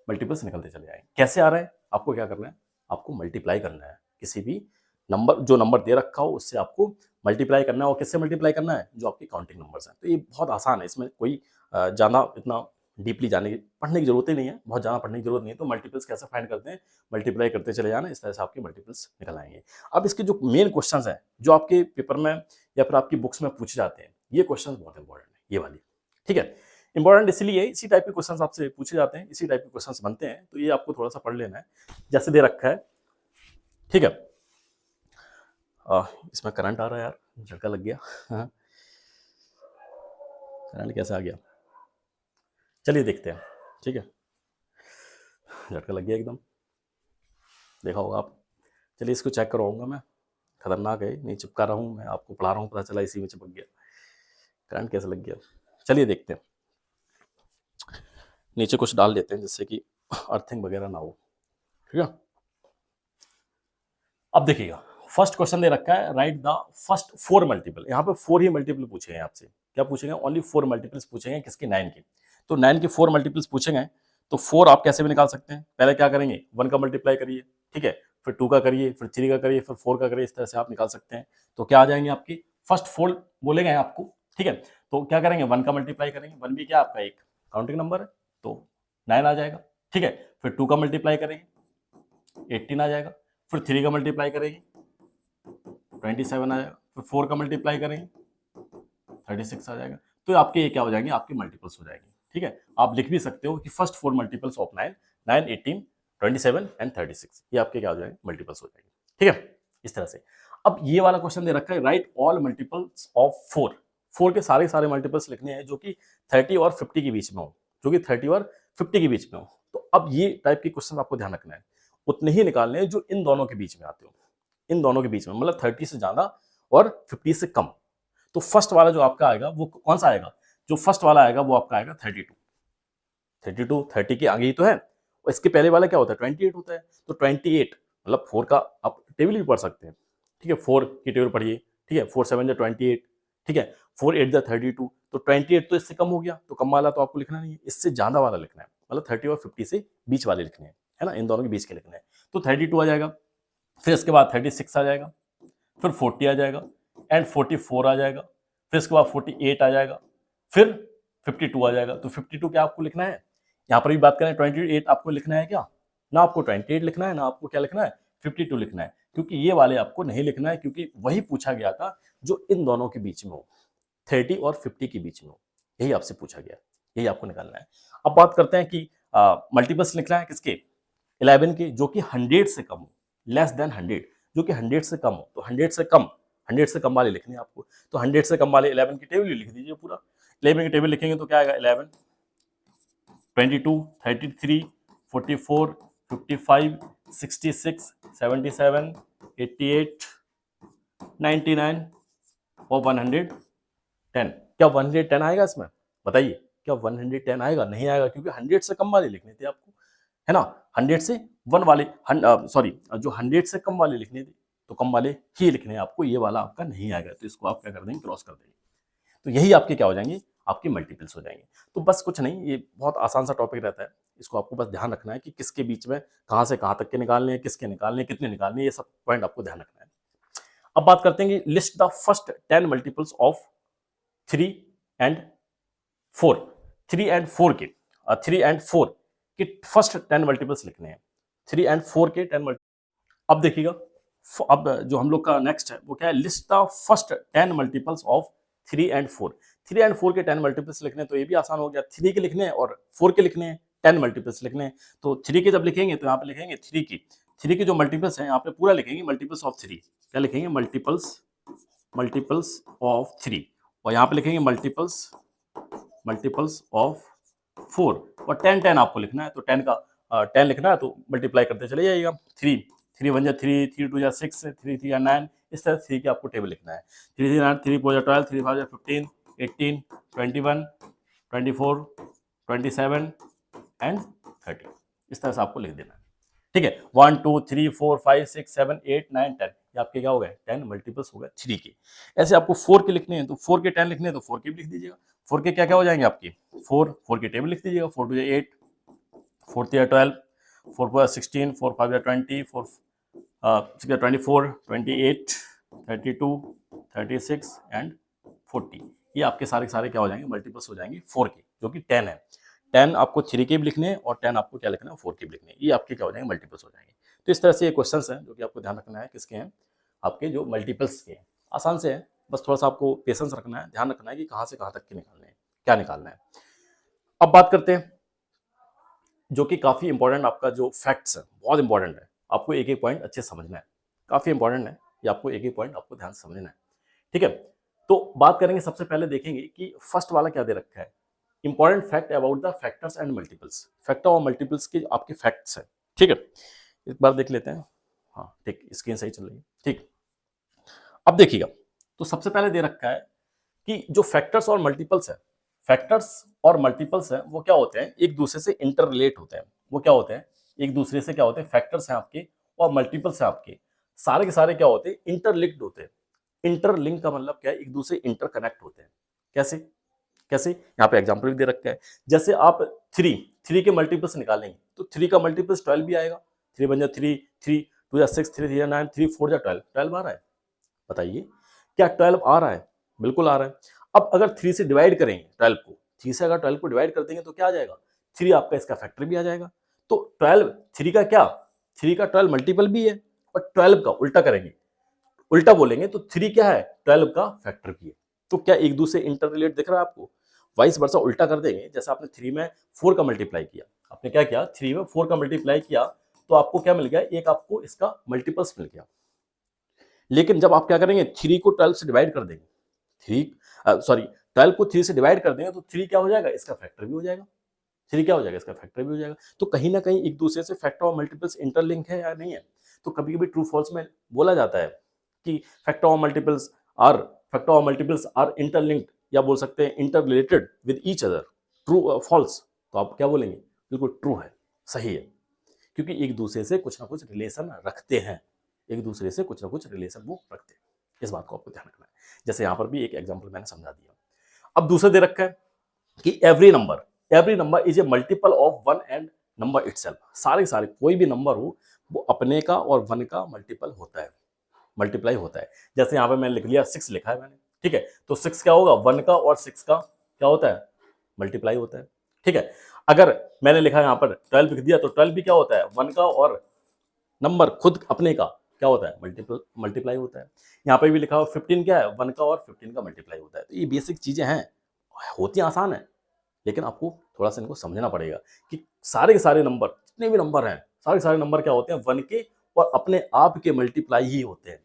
मल्टीपल्स निकलते चले जाएंगे। कैसे आ रहे हैं? आपको क्या करना है? आपको मल्टीप्लाई करना है। किसी भी नंबर, जो नंबर दे रखा हो उससे आपको मल्टीप्लाई करना है। और किससे मल्टीप्लाई करना है? जो आपके काउंटिंग नंबर्स हैं। तो ये बहुत आसान है, इसमें कोई ज़्यादा इतना डीपली पढ़ने की जरूरत ही नहीं है, बहुत ज़्यादा पढ़ने की जरूरत नहीं है। तो मल्टीपल्स कैसे फाइंड करते हैं? मल्टीप्लाई करते चले जाना, इस तरह से आपके मल्टीपल्स निकल आएंगे। अब इसके जो मेन क्वेश्चन हैं, जो आपके पेपर में या फिर आपकी बुक्स में पूछे जाते हैं, ये क्वेश्चन बहुत इंपॉर्टेंट है, ये वाली। ठीक है, इंपॉर्टेंट इसलिए इसी टाइप के क्वेश्चंस आपसे पूछे जाते हैं, इसी टाइप के क्वेश्चंस बनते हैं। तो ये आपको थोड़ा सा पढ़ लेना है, जैसे दे रखा है। ठीक है, इसमें करंट आ रहा है यार, झटका लग गया। हाँ, करंट कैसे आ गया? चलिए देखते हैं। ठीक है, झटका लग गया एकदम, देखा होगा आप। चलिए इसको चेक करवाऊंगा मैं। खतरनाक है, नहीं चिपका रहा हूँ मैं, आपको पढ़ा रहा हूँ, पता चला इसी में चिपक गया। करंट कैसे लग गया? चलिए देखते हैं। नीचे कुछ डाल लेते हैं जिससे कि अर्थिंग वगैरह ना हो। ठीक है, अब देखिएगा, फर्स्ट क्वेश्चन दे रखा है, राइट द फर्स्ट 4 मल्टीपल। यहाँ पे 4 ही मल्टीपल पूछे हैं आपसे। क्या पूछेंगे? ओनली 4 मल्टीपल्स पूछेंगे। किसके? 9 के। तो 9 के 4 मल्टीपल्स पूछेंगे। तो 4 आप कैसे भी निकाल सकते हैं? पहले क्या करेंगे? 1 का मल्टीप्लाई करिए, ठीक है, फिर 2 का करिए, फिर 3 का करिए, फिर 4 का करिए, इस तरह से आप निकाल सकते हैं। तो क्या आ जाएंगे आपकी? फर्स्ट 4 बोलेंगे आपको। ठीक है, तो क्या करेंगे? 1 का मल्टीप्लाई करेंगे। 1 भी क्या आपका एक काउंटिंग नंबर है, तो 9 आ जाएगा। ठीक है, फिर 2 का मल्टीप्लाई करेंगे 18 आ जाएगा, फिर 3 का मल्टीप्लाई करेंगे 27 आ जाएगा, फिर 4 का मल्टीप्लाई करेंगे 36 आ जाएगा। तो आपके ये क्या हो जाएंगे, आपके मल्टीपल्स हो जाएंगे। ठीक है, आप लिख भी सकते हो कि फर्स्ट 4 मल्टीपल्स ऑफ 9, 9, 18, 27 एंड 36, ये आपके क्या हो जाएंगे, मल्टीपल्स हो जाएंगे। ठीक है, इस तरह से। अब ये वाला क्वेश्चन दे रखा है, राइट ऑल मल्टीपल्स ऑफ 4, 4 के सारे मल्टीपल्स लिखने हैं जो कि 30 और 50 के बीच में हो, जो कि 30 और 50 के बीच में हो। तो अब ये टाइप के क्वेश्चन आपको ध्यान रखना है, उतने ही निकालने हैं जो इन दोनों के बीच में आते हो, इन दोनों के बीच में, मतलब 30 से ज्यादा और 50 से कम। तो फर्स्ट वाला जो आपका आएगा वो कौन सा आएगा, जो फर्स्ट वाला आएगा वो आपका आएगा 32, 30 के आगे ही तो है, और इसके पहले वाला क्या होता है, 28 होता है। तो 28 मतलब 4 का आप टेबल भी पढ़ सकते हैं। ठीक है, 4 की टेबल पढ़िए। ठीक है, 4 7 28, ठीक है, 4 8 32, तो 28 तो इससे कम हो गया, तो कम वाला तो आपको लिखना नहीं है, इससे ज्यादा वाला लिखना है, मतलब 30 और 50 से बीच वाले लिखने हैं, है ना, इन दोनों के बीच के लिखने हैं। तो 32 आ जाएगा, फिर इसके बाद 36 आ जाएगा, फिर 40 आ जाएगा एंड 44 आ जाएगा, फिर इसके बाद 48 आ जाएगा, फिर 52 आ जाएगा। तो 52 क्या आपको लिखना है, यहाँ पर भी बात करें 28 आपको लिखना है क्या, ना आपको 28 लिखना है, ना आपको क्या लिखना है 52 लिखना है, क्योंकि ये वाले आपको नहीं लिखना है, क्योंकि वही पूछा गया था जो इन दोनों के बीच में हो, 30 और 50 के बीच में हो, यही आपसे पूछा गया, यही आपको निकालना है। अब बात करते हैं कि मल्टीपल्स लिखना है किसके, 11 के, जो कि 100 से कम हो, लेस देन 100, जो कि 100 से कम हो। तो 100 से कम वाले लिखने हैं आपको, तो 100 से कम वाले 11 की टेबल लिख दीजिए पूरा। 11 की टेबल लिखेंगे तो क्या आएगा, 11, 22, 33, 44, 55, 66, 77, 88, 99 और 110। क्या 110 आएगा इसमें, बताइए, क्या 110 आएगा, नहीं आएगा, क्योंकि 100 से कम वाले लिखने थे आपको, है ना, 100 से 1 वाले, सॉरी, जो 100 से कम वाले लिखने थे, तो कम वाले ही लिखने हैं आपको, ये वाला आपका नहीं आएगा, तो इसको आप क्या कर देंगे, क्रॉस कर देंगे। तो यही आपके क्या हो जाएंगे, आपके मल्टीपल्स हो जाएंगे। तो बस कुछ नहीं, ये बहुत आसान सा टॉपिक रहता है, इसको आपको बस ध्यान रखना है कि किसके बीच में कहां से कहां तक के निकालने हैं, किसके निकालने हैं, कितने निकालने हैं, ये सब पॉइंट आपको ध्यान रखना है। अब बात करते हैं कि list the first 10 multiples of 3 and 4, 3 and 4 के 3 एंड 4 के फर्स्ट 10 मल्टीपल्स लिखने हैं, 3 एंड 4 के 10 मल्टीपल। अब देखिएगा, अब जो हम लोग का नेक्स्ट है वो क्या है, list the first 10 multiples of 3 and 4, 3 and 4 के 10 मल्टीपल्स लिखने हैं, तो ये भी आसान हो गया, 3 के लिखने हैं और 4 के लिखने हैं, 10 मल्टीपल्स लिखने हैं। तो 3 के जब लिखेंगे तो यहाँ पे लिखेंगे 3 की जो मल्टीपल्स हैं यहाँ पे पूरा लिखेंगे, मल्टीपल्स ऑफ 3, क्या लिखेंगे, मल्टीपल्स ऑफ 3, और यहाँ पे लिखेंगे मल्टीपल्स ऑफ 4, और 10 आपको लिखना है, तो 10 का 10 लिखना है तो मल्टीप्लाई करते चले जाइएगा, 3 3 1 जा 3, 3 2 जा 6, 3 3 जा 9, इस तरह 3 की आपको टेबल लिखना है, 3 3 9, 3 4 जा 12, 3 5 जा 15, 18, 21, 24, 27 एंड 30, इस तरह से आपको लिख देना है। ठीक है, 1 2 3 4 5 6 7 8 9 10, ये आपके क्या हो गए, 10 मल्टीपल्स हो गए 3 के। ऐसे आपको 4 के लिखने हैं, तो 4 के 10 लिखने हैं, तो 4 के भी लिख दीजिएगा, 4 के क्या क्या हो जाएंगे आपके, 4 की टेबल लिख दीजिएगा, 4 2 8, 4 3 12, 4 4 16, 4 5 20, 4 6 24, 28, 32, 36 एंड 40, ये आपके सारे क्या हो जाएंगे, मल्टीपल्स हो जाएंगे 4 के, जो कि 10 है। 10 आपको 3 के भी लिखने हैं और 10 आपको क्या लिखना है, 4 के भी लिखने हैं, ये आपके क्या हो जाएंगे, मल्टीपल्स हो जाएंगे। तो इस तरह से ये क्वेश्चंस हैं जो कि आपको ध्यान रखना है, किसके हैं, आपके जो मल्टीपल्स के हैं। आसान से है, बस थोड़ा सा आपको पेशेंस रखना है, ध्यान रखना है कि कहाँ से कहाँ तक के निकालने हैं, क्या निकालना है। अब बात करते हैं जो कि काफी इंपॉर्टेंट, आपका जो फैक्ट्स है बहुत इंपॉर्टेंट है, आपको एक एक पॉइंट अच्छे समझना है, काफी इंपॉर्टेंट है ये, आपको एक एक पॉइंट आपको ध्यान से समझना है। ठीक है, तो बात करेंगे, सबसे पहले देखेंगे कि फर्स्ट वाला क्या दे रखा है, important fact about the factors and multiples, factor और मल्टीपल्स के आपके फैक्ट्स हैं। ठीक है, एक बार देख लेते हैं, हाँ ठीक, स्क्रीन सही चल रही है, ठीक। अब देखिएगा, तो सबसे पहले दे रखा है कि जो फैक्टर्स और मल्टीपल्स है, फैक्टर्स और मल्टीपल्स है वो क्या होते हैं, एक दूसरे से इंटर रिलेट होते हैं, वो क्या होते हैं, एक दूसरे से क्या होते हैं, फैक्टर्स हैं आपके और मल्टीपल्स हैं आपके, सारे के सारे क्या होते हैं, इंटरलिंक्ड होते हैं। इंटरलिंक का मतलब क्या है, एक दूसरे इंटरकनेक्ट होते हैं। कैसे कैसे, यहाँ पे एग्जांपल भी दे रखा है, जैसे आप 3 के मल्टीपल्स निकालेंगे तो 3 का मल्टीपल्स 12 भी आएगा, 3 1 जा 3, 3 2 जा 6, 3 3 जा 9, 3 4 जा 12, 12 आ रहा है, बताइए क्या 12 आ रहा है, बिल्कुल आ रहा है। अब अगर 3 से डिवाइड करेंगे 12 को, 3 से अगर 12 को डिवाइड कर देंगे तो क्या आ जाएगा, 3 आपका इसका फैक्टर भी आ जाएगा, तो 12 3 का क्या, 3 का 12 मल्टीपल भी है, और 12 का उल्टा करेंगे, उल्टा बोलेंगे तो 3 क्या है, 12 का फैक्टर भी है। तो क्या एक दूसरे इंटर रिलेट दिख रहा है आपको? वाइस वर्सा उल्टा कर देंगे, जैसे आपने 3 में 4 का मल्टीप्लाई किया, आपने क्या किया, 3 में 4 का मल्टीप्लाई किया, तो आपको क्या मिल गया, एक आपको इसका मल्टीपल्स मिल गया। लेकिन जब आप क्या करेंगे, 3 को 12 से डिवाइड कर देंगे, 12 को 3 से डिवाइड कर देंगे, तो 3 क्या हो जाएगा, इसका फैक्टर भी हो जाएगा। 3 क्या हो जाएगा, इसका फैक्टर भी हो जाएगा। तो कहीं ना कहीं एक दूसरे से फैक्टर और मल्टीपल्स इंटरलिंक है या नहीं है? तो कभी कभी ट्रू फॉल्स में बोला जाता है कि फैक्टर और मल्टीपल्स आर इंटरलिंक्ड, या बोल सकते हैं interrelated with each other. True false, तो आप क्या बोलेंगे, बिल्कुल ट्रू है, सही है, क्योंकि एक दूसरे से कुछ ना कुछ रिलेशन रखते हैं, एक दूसरे से कुछ ना कुछ रिलेशन वो रखते हैं। इस बात को आपको ध्यान रखना है। जैसे यहां पर भी एक एग्जांपल मैंने समझा दिया। अब दूसरा दे रखा है कि every number is a multiple of one and number itself. सारे कोई भी नंबर हो वो अपने का और वन का मल्टीपल होता है, मल्टीप्लाई होता है। जैसे यहाँ पे मैंने लिख लिया 6 लिखा है मैंने, ठीक है, तो 6 क्या होगा, 1 का और 6 का क्या होता है, मल्टीप्लाई होता है, ठीक है। अगर मैंने लिखा यहाँ पर 12 लिख दिया, तो 12 भी क्या होता है, 1 का और नंबर खुद अपने का क्या होता है, मल्टीप्लाई होता है। यहाँ पे भी लिखा हुआ 15 क्या है, 1 का और 15 का मल्टीप्लाई होता है। तो ये बेसिक चीजें हैं, होती आसान है, लेकिन आपको थोड़ा सा इनको समझना पड़ेगा कि सारे के सारे नंबर, जितने भी नंबर हैं, सारे के सारे नंबर क्या होते हैं, 1 के और अपने आप के मल्टीप्लाई ही होते हैं,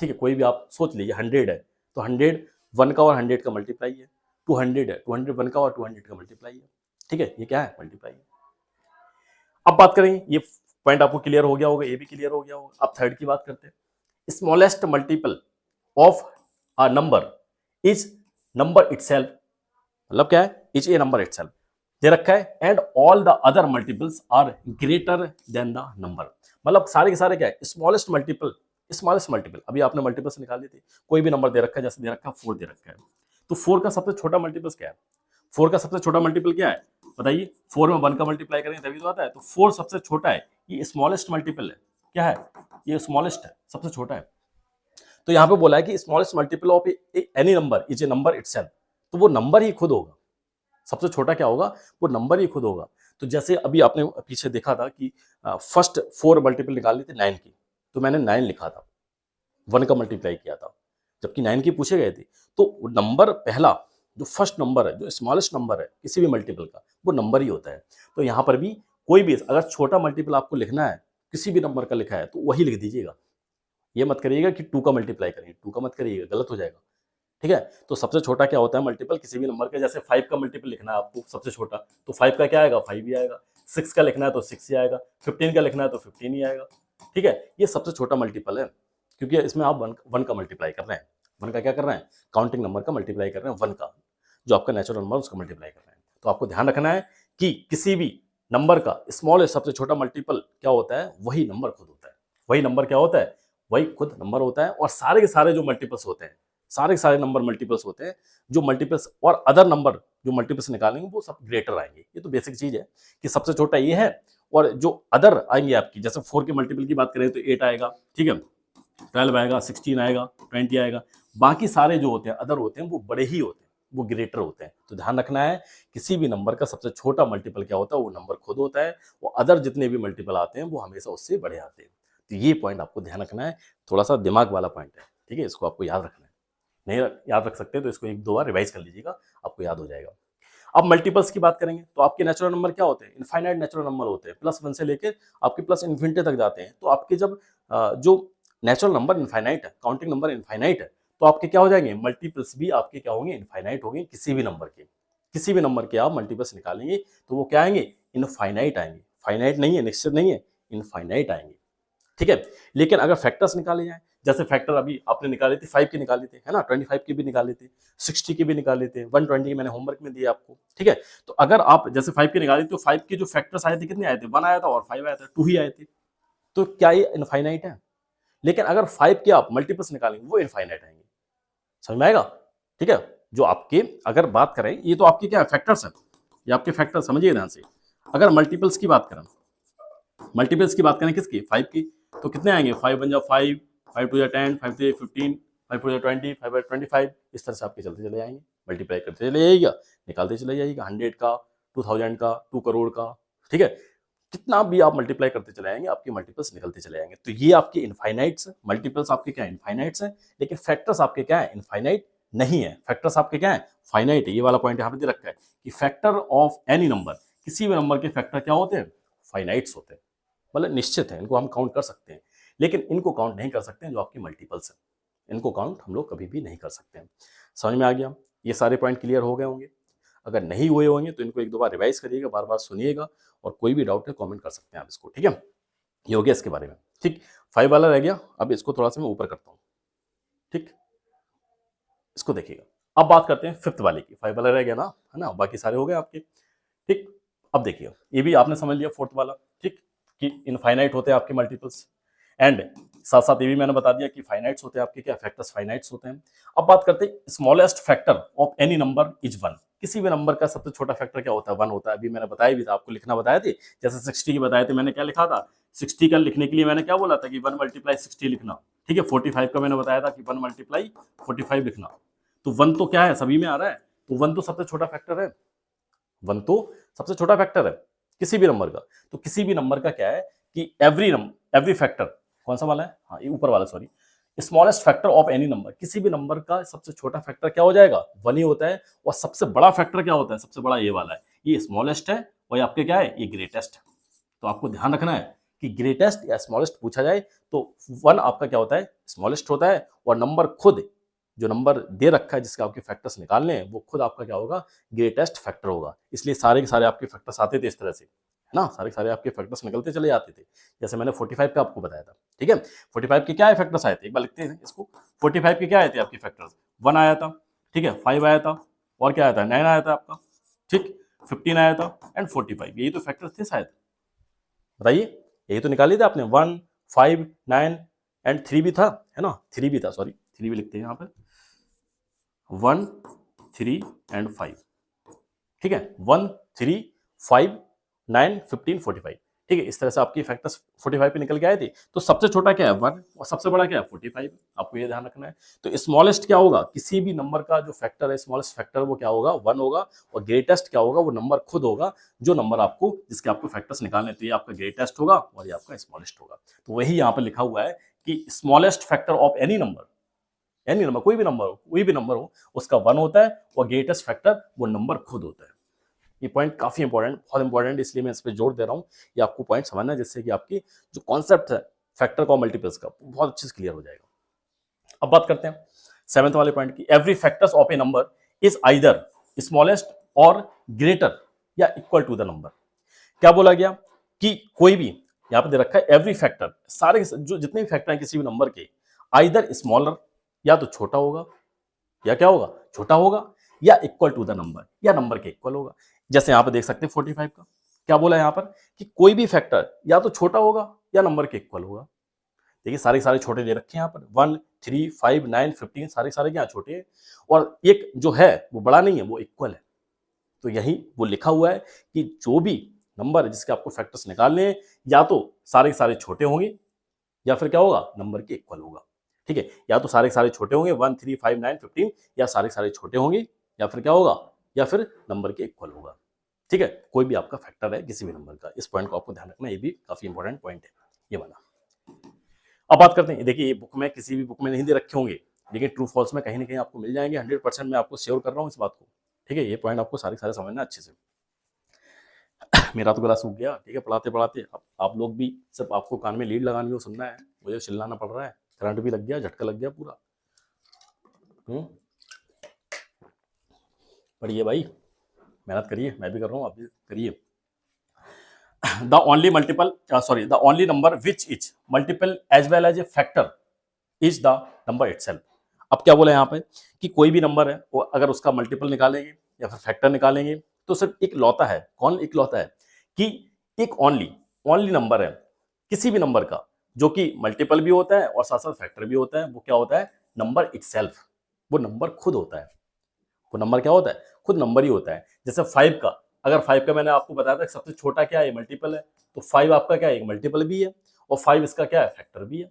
ठीक है। कोई भी आप सोच लीजिए 100 है, तो 100 1 का और 100 का मल्टीप्लाई है। 200 है, 200 1 का और 200 का मल्टीप्लाई है, ठीक है, ये क्या है, मल्टीप्लाई है। अब बात करेंगे, ये पॉइंट आपको क्लियर हो गया होगा, ये भी क्लियर हो गया होगा। अब थर्ड की बात करते हैं। Smallest multiple of a number is number itself, मतलब क्या है, इज ए नंबर इटसेल्फ दे रखा है, and all the other multiples are greater than the number. मतलब सारे के सारे क्या है, स्मॉलेस्ट मल्टीपल अभी आपने मल्टीपल्स निकाली थी, कोई भी नंबर दे रखा है, जैसे दे रखा है 4 दे रखा है, तो 4 का सबसे छोटा मल्टीपल्स क्या है, 4 का सबसे छोटा मल्टीपल क्या है, बताइए। 4 में 1 का मल्टीप्लाई करेंगे तभी तो आता है, तो 4 सबसे छोटा है, ये स्मॉलेस्ट मल्टीपल है, क्या है, ये स्मॉलेस्ट है, सबसे छोटा है। तो यहाँ पे बोला है कि smallest multiple of any number is a number itself, तो वो नंबर ही खुद होगा, सबसे छोटा क्या होगा, वो नंबर ही खुद होगा। तो जैसे अभी आपने पीछे देखा था कि फर्स्ट 4 मल्टीपल निकालनी थी 9 की, तो मैंने 9 लिखा था, 1 का मल्टीप्लाई किया था, जबकि 9 की पूछे गए थे। तो नंबर पहला जो फर्स्ट नंबर है, जो स्मॉलेस्ट नंबर है किसी भी मल्टीपल का, वो नंबर ही होता है। तो यहाँ पर भी कोई भी अगर छोटा मल्टीपल आपको लिखना है, किसी भी नंबर का लिखा है, तो वही लिख दीजिएगा। ये मत करिएगा कि 2 का मल्टीप्लाई करिए, 2 का मत करिएगा, गलत हो जाएगा, ठीक है। तो सबसे छोटा क्या होता है मल्टीपल किसी भी नंबर का, जैसे 5 का मल्टीपल लिखना है आपको सबसे छोटा, तो 5 का क्या आएगा, 5 ही आएगा। 6 का लिखना है तो 6 ही आएगा। 15 का लिखना है तो 15 ही आएगा, ठीक है। ये सबसे छोटा मल्टीपल है, क्योंकि इसमें आप 1 का मल्टीप्लाई कर रहे हैं। 1 का क्या कर रहे हैं, काउंटिंग नंबर का मल्टीप्लाई कर रहे हैं, 1 का जो आपका नेचुरल नंबर उसका मल्टीप्लाई कर रहे हैं। तो आपको ध्यान रखना है कि किसी भी नंबर का स्मॉलेस्ट सबसे छोटा मल्टीपल क्या होता है, वही नंबर खुद होता है। वही नंबर क्या होता है, वही खुद नंबर होता है। और सारे के सारे जो मल्टीपल्स होते हैं, सारे के सारे नंबर मल्टीपल्स होते हैं, जो मल्टीपल्स और अदर नंबर जो मल्टीपल्स निकालेंगे वो सब ग्रेटर आएंगे। ये तो बेसिक चीज है कि सबसे छोटा ये है, और जो अदर आएंगे आपकी, जैसे 4 के मल्टीपल की बात करें तो 8 आएगा, ठीक है, 12 आएगा, 16 आएगा, 20 आएगा। बाकी सारे जो होते हैं अदर होते हैं वो बड़े ही होते हैं, वो ग्रेटर होते हैं। तो ध्यान रखना है, किसी भी नंबर का सबसे छोटा मल्टीपल क्या होता है, वो नंबर खुद होता है। वो अदर जितने भी मल्टीपल आते हैं वो हमेशा उससे बड़े आते हैं। तो ये पॉइंट आपको ध्यान रखना है, थोड़ा सा दिमाग वाला पॉइंट है, ठीक है, इसको आपको याद रखना है। नहीं याद रख सकते तो इसको 1-2 बार रिवाइज कर लीजिएगा, आपको याद हो जाएगा। अब मल्टीपल्स की बात करेंगे तो आपके नेचुरल नंबर क्या होते हैं, इनफाइनाइट नेचुरल नंबर होते हैं, +1 से लेकर आपके प्लस इन्फिनिटी तक जाते हैं। तो आपके जब जो नेचुरल नंबर इनफाइनाइट है, काउंटिंग नंबर इनफाइनाइट है, तो आपके क्या हो जाएंगे, मल्टीपल्स भी आपके क्या होंगे, इनफाइनाइट होंगे। किसी भी नंबर के, किसी भी नंबर के आप मल्टीपल्स निकालेंगे तो वो क्या आएंगे, इनफाइनाइट आएंगे। फाइनाइट नहीं है, निश्चित नहीं है, इनफाइनाइट आएंगे, ठीक है। लेकिन अगर फैक्टर्स निकाले जाए, जैसे फैक्टर अभी आपने निकाले थे 5 के निकाले थे, है ना, 25 के भी निकाले थे, 60 के भी निकाले थे, 120 के मैंने होमवर्क में दिया आपको, ठीक है। तो अगर आप जैसे 5 के निकाले तो 5 के जो फैक्टर्स आए थे कितने आए थे, 1 आया था और 5 आया था, 2 ही आए थे। तो क्या ये इनफाइनाइट है? लेकिन अगर 5 के आप मल्टीपल्स निकालेंगे वो इनफाइनाइट आएंगे। समझ में आएगा, ठीक है। जो आपके अगर बात करें, ये तो आपके क्या फैक्टर्स है, ये आपके फैक्टर समझिए ध्यान से। अगर मल्टीपल्स की बात करें, मल्टीपल्स की बात करें किसकी, 5 की, तो कितने आएंगे, 5 1 जा 5, 5 2 जा 10, 5 3 15, 5 4 जा 20, 5 5 25। इस तरह से आपके चलते चले जाएंगे, मल्टीप्लाई करते चले जाइएगा, निकालते चले जाइएगा, 100 का, 2000 का, 2 करोड़ का, ठीक है। कितना भी आप मल्टीप्लाई करते चले जाएंगे आपके मल्टीपल्स निकलते चले जाएंगे। तो ये आपके इनफाइनाइट्स है, मल्टीपल्स आपके क्या है इनफाइनाइट्स है, लेकिन फैक्टर्स आपके क्या है इनफाइनाइट नहीं है, फैक्टर्स आपके क्या है फाइनाइट है। ये वाला पॉइंट यहाँ पे दे रखा है कि फैक्टर ऑफ एनी नंबर, किसी भी नंबर के फैक्टर क्या होते हैं फाइनाइट्स होते हैं, मतलब निश्चित है, इनको हम काउंट कर सकते हैं, लेकिन इनको काउंट नहीं कर सकते हैं जो आपके मल्टीपल्स हैं, इनको काउंट हम लोग कभी भी नहीं कर सकते हैं। समझ में आ गया? ये सारे पॉइंट क्लियर हो गए होंगे। अगर नहीं हुए होंगे तो इनको एक दो बार रिवाइज करिएगा, बार बार सुनिएगा, और कोई भी डाउट है कमेंट कर सकते हैं आप इसको, ठीक है? ये हो गया इसके बारे में, ठीक। 5 वाला रह गया, अब इसको थोड़ा सा मैं ऊपर करता हूँ, ठीक। इसको देखिएगा। अब बात करते हैं 5th वाले की। 5 वाला रह गया ना, है ना, बाकी सारे हो गए आपके, ठीक। अब देखिए ये भी आपने समझ लिया 4th वाला, ठीक, कि इनफाइनाइट होते हैं आपके मल्टीपल्स, एंड साथ साथ ये भी मैंने बता दिया कि फाइनाइट्स होते हैं आपके क्या फैक्टर्स फाइनाइट्स होते हैं। अब बात करते हैं smallest factor of any number is 1। किसी भी नंबर का सबसे छोटा फैक्टर क्या होता है 1 होता है। अभी मैंने बताया भी था आपको, लिखना बताया थे, जैसे 60 की बताए थे, मैंने क्या लिखा था 60 का लिखने के लिए मैंने क्या बोला था कि 1 × 60 लिखना, ठीक है। 45 का मैंने बताया था कि 1 × 45 लिखना। तो 1 तो क्या है सभी में आ रहा है, तो 1 तो सबसे छोटा फैक्टर है, 1 तो सबसे छोटा फैक्टर है किसी भी नंबर का। तो किसी भी नंबर का क्या है कि एवरी फैक्टर, कौन सा वाला है, हाँ ये ऊपर वाला, sorry, smallest factor of any number, किसी भी नंबर का सबसे छोटा फैक्टर क्या हो जाएगा 1 ही होता है, और सबसे बड़ा फैक्टर क्या होता है, सबसे बड़ा ये वाला है, ये स्मॉलेस्ट है, और ये आपके क्या है ये ग्रेटेस्ट है। तो आपको ध्यान रखना है कि ग्रेटेस्ट या स्मॉलेस्ट पूछा जाए तो 1 आपका क्या होता है स्मॉलेस्ट होता है, और नंबर खुद जो नंबर दे रखा है जिसके आपके फैक्टर्स निकालने हैं वो खुद आपका क्या होगा ग्रेटेस्ट फैक्टर होगा। इसलिए सारे के सारे आपके फैक्टर्स आते थे इस तरह से, है ना, सारे के सारे आपके फैक्टर्स निकलते चले जाते थे, जैसे मैंने 45 का आपको बताया था, ठीक है। 45 के क्या फैक्टर्स आए थे, एक बार लिखते हैं इसको। 45 के क्या आए थे आपके फैक्टर्स, 1 आया था, ठीक है, 5 आया था, और क्या आया था 9 आया था आपका, ठीक, 15 आया था, एंड 45, यही तो फैक्टर्स थे शायद, बताइए, यही तो निकाले थे आपने, 1, 5, 9 एंड 3 भी था, है ना, 3 भी था, सॉरी 3 भी लिखते हैं यहाँ पे, 1, 3 एंड 5, ठीक है, 1, 3, 5, 9, 15, 45, ठीक है। इस तरह से आपकी फैक्टर्स 45 पे निकल के आए थे। तो सबसे छोटा क्या है 1, और सबसे बड़ा क्या है 45, आपको ये ध्यान रखना है। तो स्मॉलेस्ट क्या होगा, किसी भी नंबर का जो फैक्टर है स्मॉलेस्ट फैक्टर वो क्या होगा 1 होगा, और ग्रेटेस्ट क्या होगा वो नंबर खुद होगा, जो नंबर आपको जिसके आपको फैक्टर्स निकालने, तो ये आपका ग्रेटेस्ट होगा और ये आपका स्मॉलेस्ट होगा। तो वही यहाँ पे लिखा हुआ है कि smallest factor of any number कोई भी नंबर हो उसका 1 होता है, और ग्रेटेस्ट फैक्टर वो नंबर खुद होता है। ये पॉइंट काफी इंपॉर्टेंट, बहुत इंपॉर्टेंट, इसलिए मैं इस पर जोर दे रहा हूँ। ये आपको पॉइंट समझना है जिससे कि आपकी जो कॉन्सेप्ट है फैक्टर का मल्टीपल्स का बहुत अच्छे से क्लियर हो जाएगा। अब बात करते हैं 7th वाले पॉइंट की। Every factors of a number is either smallest और ग्रेटर या इक्वल टू द नंबर। क्या बोला गया कि कोई भी, यहाँ पे दे रखा है एवरी फैक्टर, सारे जो जितने भी फैक्टर हैं किसी भी नंबर के, आइदर स्मॉलर या तो छोटा होगा, या क्या होगा छोटा होगा, या इक्वल टू द नंबर या नंबर के इक्वल होगा। जैसे यहां पर देख सकते हैं 45 का क्या बोला है यहां पर कि कोई भी फैक्टर या तो छोटा होगा या नंबर के इक्वल होगा। देखिए सारे सारे छोटे दे रखे हैं यहाँ पर, 1, 3, 5, 9, 15 सारे सारे क्या छोटे हैं, और एक जो है वो बड़ा नहीं है वो इक्वल है। तो यही वो लिखा हुआ है कि जो भी नंबर जिसके आपको फैक्टर्स निकालने हैं या तो सारे के सारे छोटे होंगे या फिर क्या होगा नंबर के इक्वल होगा, ठीक है। या तो सारे के सारे छोटे होंगे 1, 3, 5, 9, 15, या सारे के सारे छोटे होंगे या फिर क्या होगा या फिर नंबर के इक्वल होगा, ठीक है। कोई भी आपका फैक्टर है किसी भी नंबर का, इस पॉइंट को आपको ध्यान रखना, ये भी काफी इंपॉर्टेंट पॉइंट है ये वाला। अब बात करते हैं, देखिए ये बुक में किसी भी बुक में नहीं दे रखे होंगे, लेकिन ट्रू फॉल्स में कहीं ना कहीं आपको मिल जाएंगे, 100% मैं आपको श्योर कर रहा हूँ इस बात को, ठीक है। ये पॉइंट आपको सारे सारे समझना अच्छे से। मेरा तो गला सूख गया, ठीक है, पढ़ाते पढ़ाते। अब आप लोग भी सिर्फ आपको कान में लीड लगानी हो, सुनना है, मुझे चिल्लाना पड़ रहा है, करंट भी लग गया, झटका लग गया पूरा। पढ़िए भाई, मेहनत करिए, मैं भी कर रहा हूँ, आप भी करिए। The only number which is multiple as well as a factor is the number itself. अब क्या बोला यहाँ पे कि कोई भी नंबर है वो अगर उसका मल्टीपल निकालेंगे या फिर फैक्टर निकालेंगे तो सिर्फ एक लौता है, कौन एक लौता है कि एक ओनली नंबर है किसी भी नंबर का जो कि मल्टीपल भी होता है और साथ साथ फैक्टर भी होता है, वो क्या होता है नंबर इटसेल्फ, वो नंबर खुद होता है। वो नंबर क्या होता है खुद नंबर ही होता है। जैसे 5 का, अगर 5 का मैंने आपको बताया था सबसे छोटा क्या है मल्टीपल है, तो 5 आपका क्या है एक मल्टीपल भी है और 5 इसका क्या है फैक्टर भी है,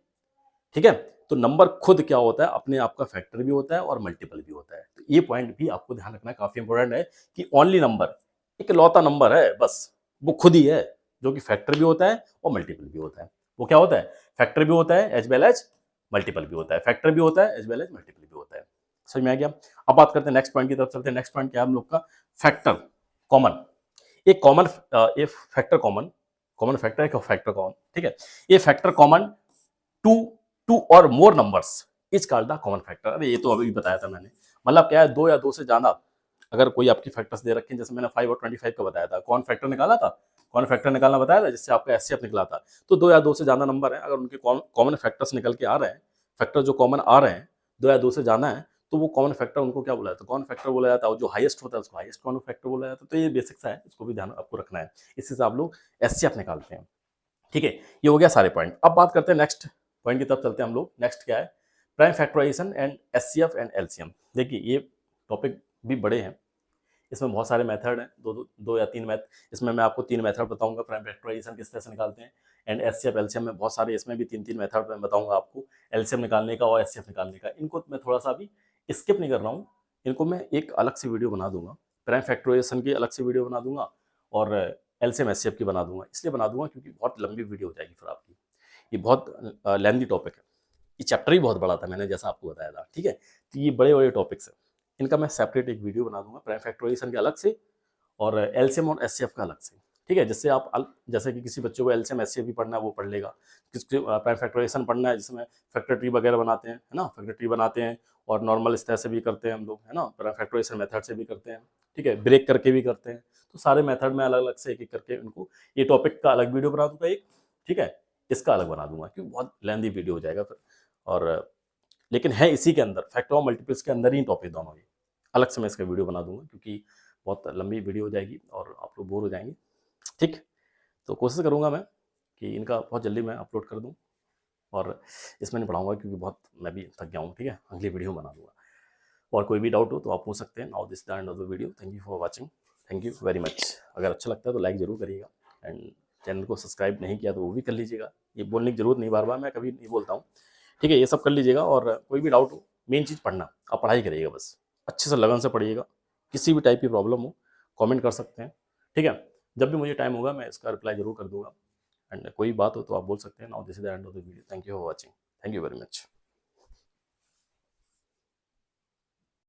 ठीक है। तो नंबर खुद क्या होता है अपने आप का फैक्टर भी होता है और मल्टीपल भी होता है। तो ये पॉइंट भी आपको ध्यान रखना काफी इंपॉर्टेंट है कि ओनली नंबर एक लौता नंबर है, बस वो खुद ही है, जो कि फैक्टर भी होता है और मल्टीपल भी होता है। वो क्या होता है? फैक्टर भी होता है एज वेल एज मल्टीपल भी होता है। फैक्टर भी होता है एज वेल एज मल्टीपल भी होता है। समझ में आ गया? अब बात करते हैं नेक्स्ट पॉइंट की तरफ चलते हैं। नेक्स्ट पॉइंट क्या है हम लोग का? Factor common. एक कॉमन ये फैक्टर कॉमन, कॉमन फैक्टर है, फैक्टर कॉमन, ठीक है। ये फैक्टर कॉमन टू टू और मोर numbers is called the common factor. अरे ये तो अभी बताया था मैंने। मतलब क्या है, 2 या 2 से ज्यादा अगर कोई आपकी फैक्टर्स दे रखे हैं, जैसे मैंने 5 और 25 का बताया था, कौन फैक्टर निकाला था, कौन फैक्टर निकालना बताया था, जिससे आपका एचसीएफ निकला था। तो 2 या 2 से ज्यादा नंबर है, अगर उनके कॉमन फैक्टर्स निकल के आ रहे हैं, फैक्टर जो कॉमन आ रहे हैं 2 या 2 से ज्यादा है, तो वो कॉमन फैक्टर उनको क्या बोला जाता है? कॉमन फैक्टर बोला जाता है। और जो हाईएस्ट होता है उसको हाईएस्ट कॉमन फैक्टर बोला जाता है। तो ये बेसिक सा है, इसको भी ध्यान आपको रखना है। इससे से आप लोग एचसीएफ निकालते हैं, ठीक है। ये हो गया सारे पॉइंट। अब बात करते हैं नेक्स्ट पॉइंट की तरफ चलते हैं हम लोग। नेक्स्ट क्या है? Prime factorisation and HCF and LCM. देखिए ये टॉपिक भी बड़े हैं, इसमें बहुत सारे मेथड हैं, दो या तीन मैथ। इसमें मैं आपको 3 मेथड बताऊंगा, प्राइम फैक्टराइजेशन किस तरह से निकालते हैं, एंड एचसीएफ एलसीएम में बहुत सारे, इसमें भी 3 मेथड मैं बताऊंगा आपको, एलसीएम निकालने का और एचसीएफ निकालने का। इनको मैं थोड़ा सा अभी स्किप नहीं कर रहा हूँ, इनको मैं एक अलग से वीडियो बना दूंगा। प्राइम फैक्टराइजेशन की अलग से वीडियो बना दूंगा और एलसीएम एचसीएफ की बना दूंगा। इसलिए बना दूंगा क्योंकि बहुत लंबी वीडियो हो जाएगी फिर आपकी। ये बहुत लेंथी टॉपिक है, ये चैप्टर ही बहुत बड़ा था, मैंने जैसा आपको बताया था, ठीक है। तो ये बड़े बड़े टॉपिक्स हैं, इनका मैं सेपरेट एक वीडियो बना दूंगा, प्राइम फैक्टराइजेशन के अलग से और एलसीएम और एचसीएफ का अलग से, ठीक है। जिससे आप जैसे कि किसी बच्चे को एलसीएम एचसीएफ भी पढ़ना है वो पढ़ लेगा, किसी प्राइम फैक्टराइजेशन पढ़ना है जिसमें फैक्टर ट्री वगैरह बनाते हैं, है ना, फैक्टर ट्री बनाते हैं और नॉर्मल इस तरह से भी करते हैं हम लोग, है ना, प्राइम फैक्टराइजेशन मेथड से भी करते हैं, ठीक है, ब्रेक करके भी करते हैं। तो सारे मेथड में अलग अलग से एक एक करके उनको, ये टॉपिक का अलग वीडियो बना दूंगा एक, ठीक है, इसका अलग बना दूंगा क्योंकि बहुत लेंथी वीडियो हो जाएगा फिर। और लेकिन है इसी के अंदर, फैक्टर और मल्टीपल्स के अंदर ही टॉपिक दोनों ही। अलग से मैं इसका वीडियो बना दूंगा क्योंकि बहुत लंबी वीडियो हो जाएगी और आप लोग बोर हो जाएंगे, ठीक। तो कोशिश करूंगा मैं कि इनका बहुत जल्दी मैं अपलोड कर दूं और इसमें नहीं पढ़ाऊंगा क्योंकि बहुत मैं भी थक गया हूँ, ठीक है। अगली वीडियो बना दूंगा और कोई भी डाउट हो तो आप पूछ सकते हैं। Now this the end of the video, thank you for watching, thank you very much. अगर अच्छा लगता है तो लाइक जरूर करिएगा एंड चैनल को सब्सक्राइब नहीं किया तो वो भी कर लीजिएगा। ये बोलने की जरूरत नहीं, बार बार मैं कभी नहीं बोलता हूँ, ठीक है। ये सब कर लीजिएगा और कोई भी डाउट हो, मेन चीज़ पढ़ना, आप पढ़ाई करिएगा बस, अच्छे से लगन से पढ़िएगा। किसी भी टाइप की प्रॉब्लम हो कमेंट कर सकते हैं, ठीक है। जब भी मुझे टाइम होगा मैं इसका रिप्लाई जरूर कर दूंगा एंड कोई बात हो तो आप बोल सकते हैं। Now this is the end of the video, thank you for watching, thank you very much.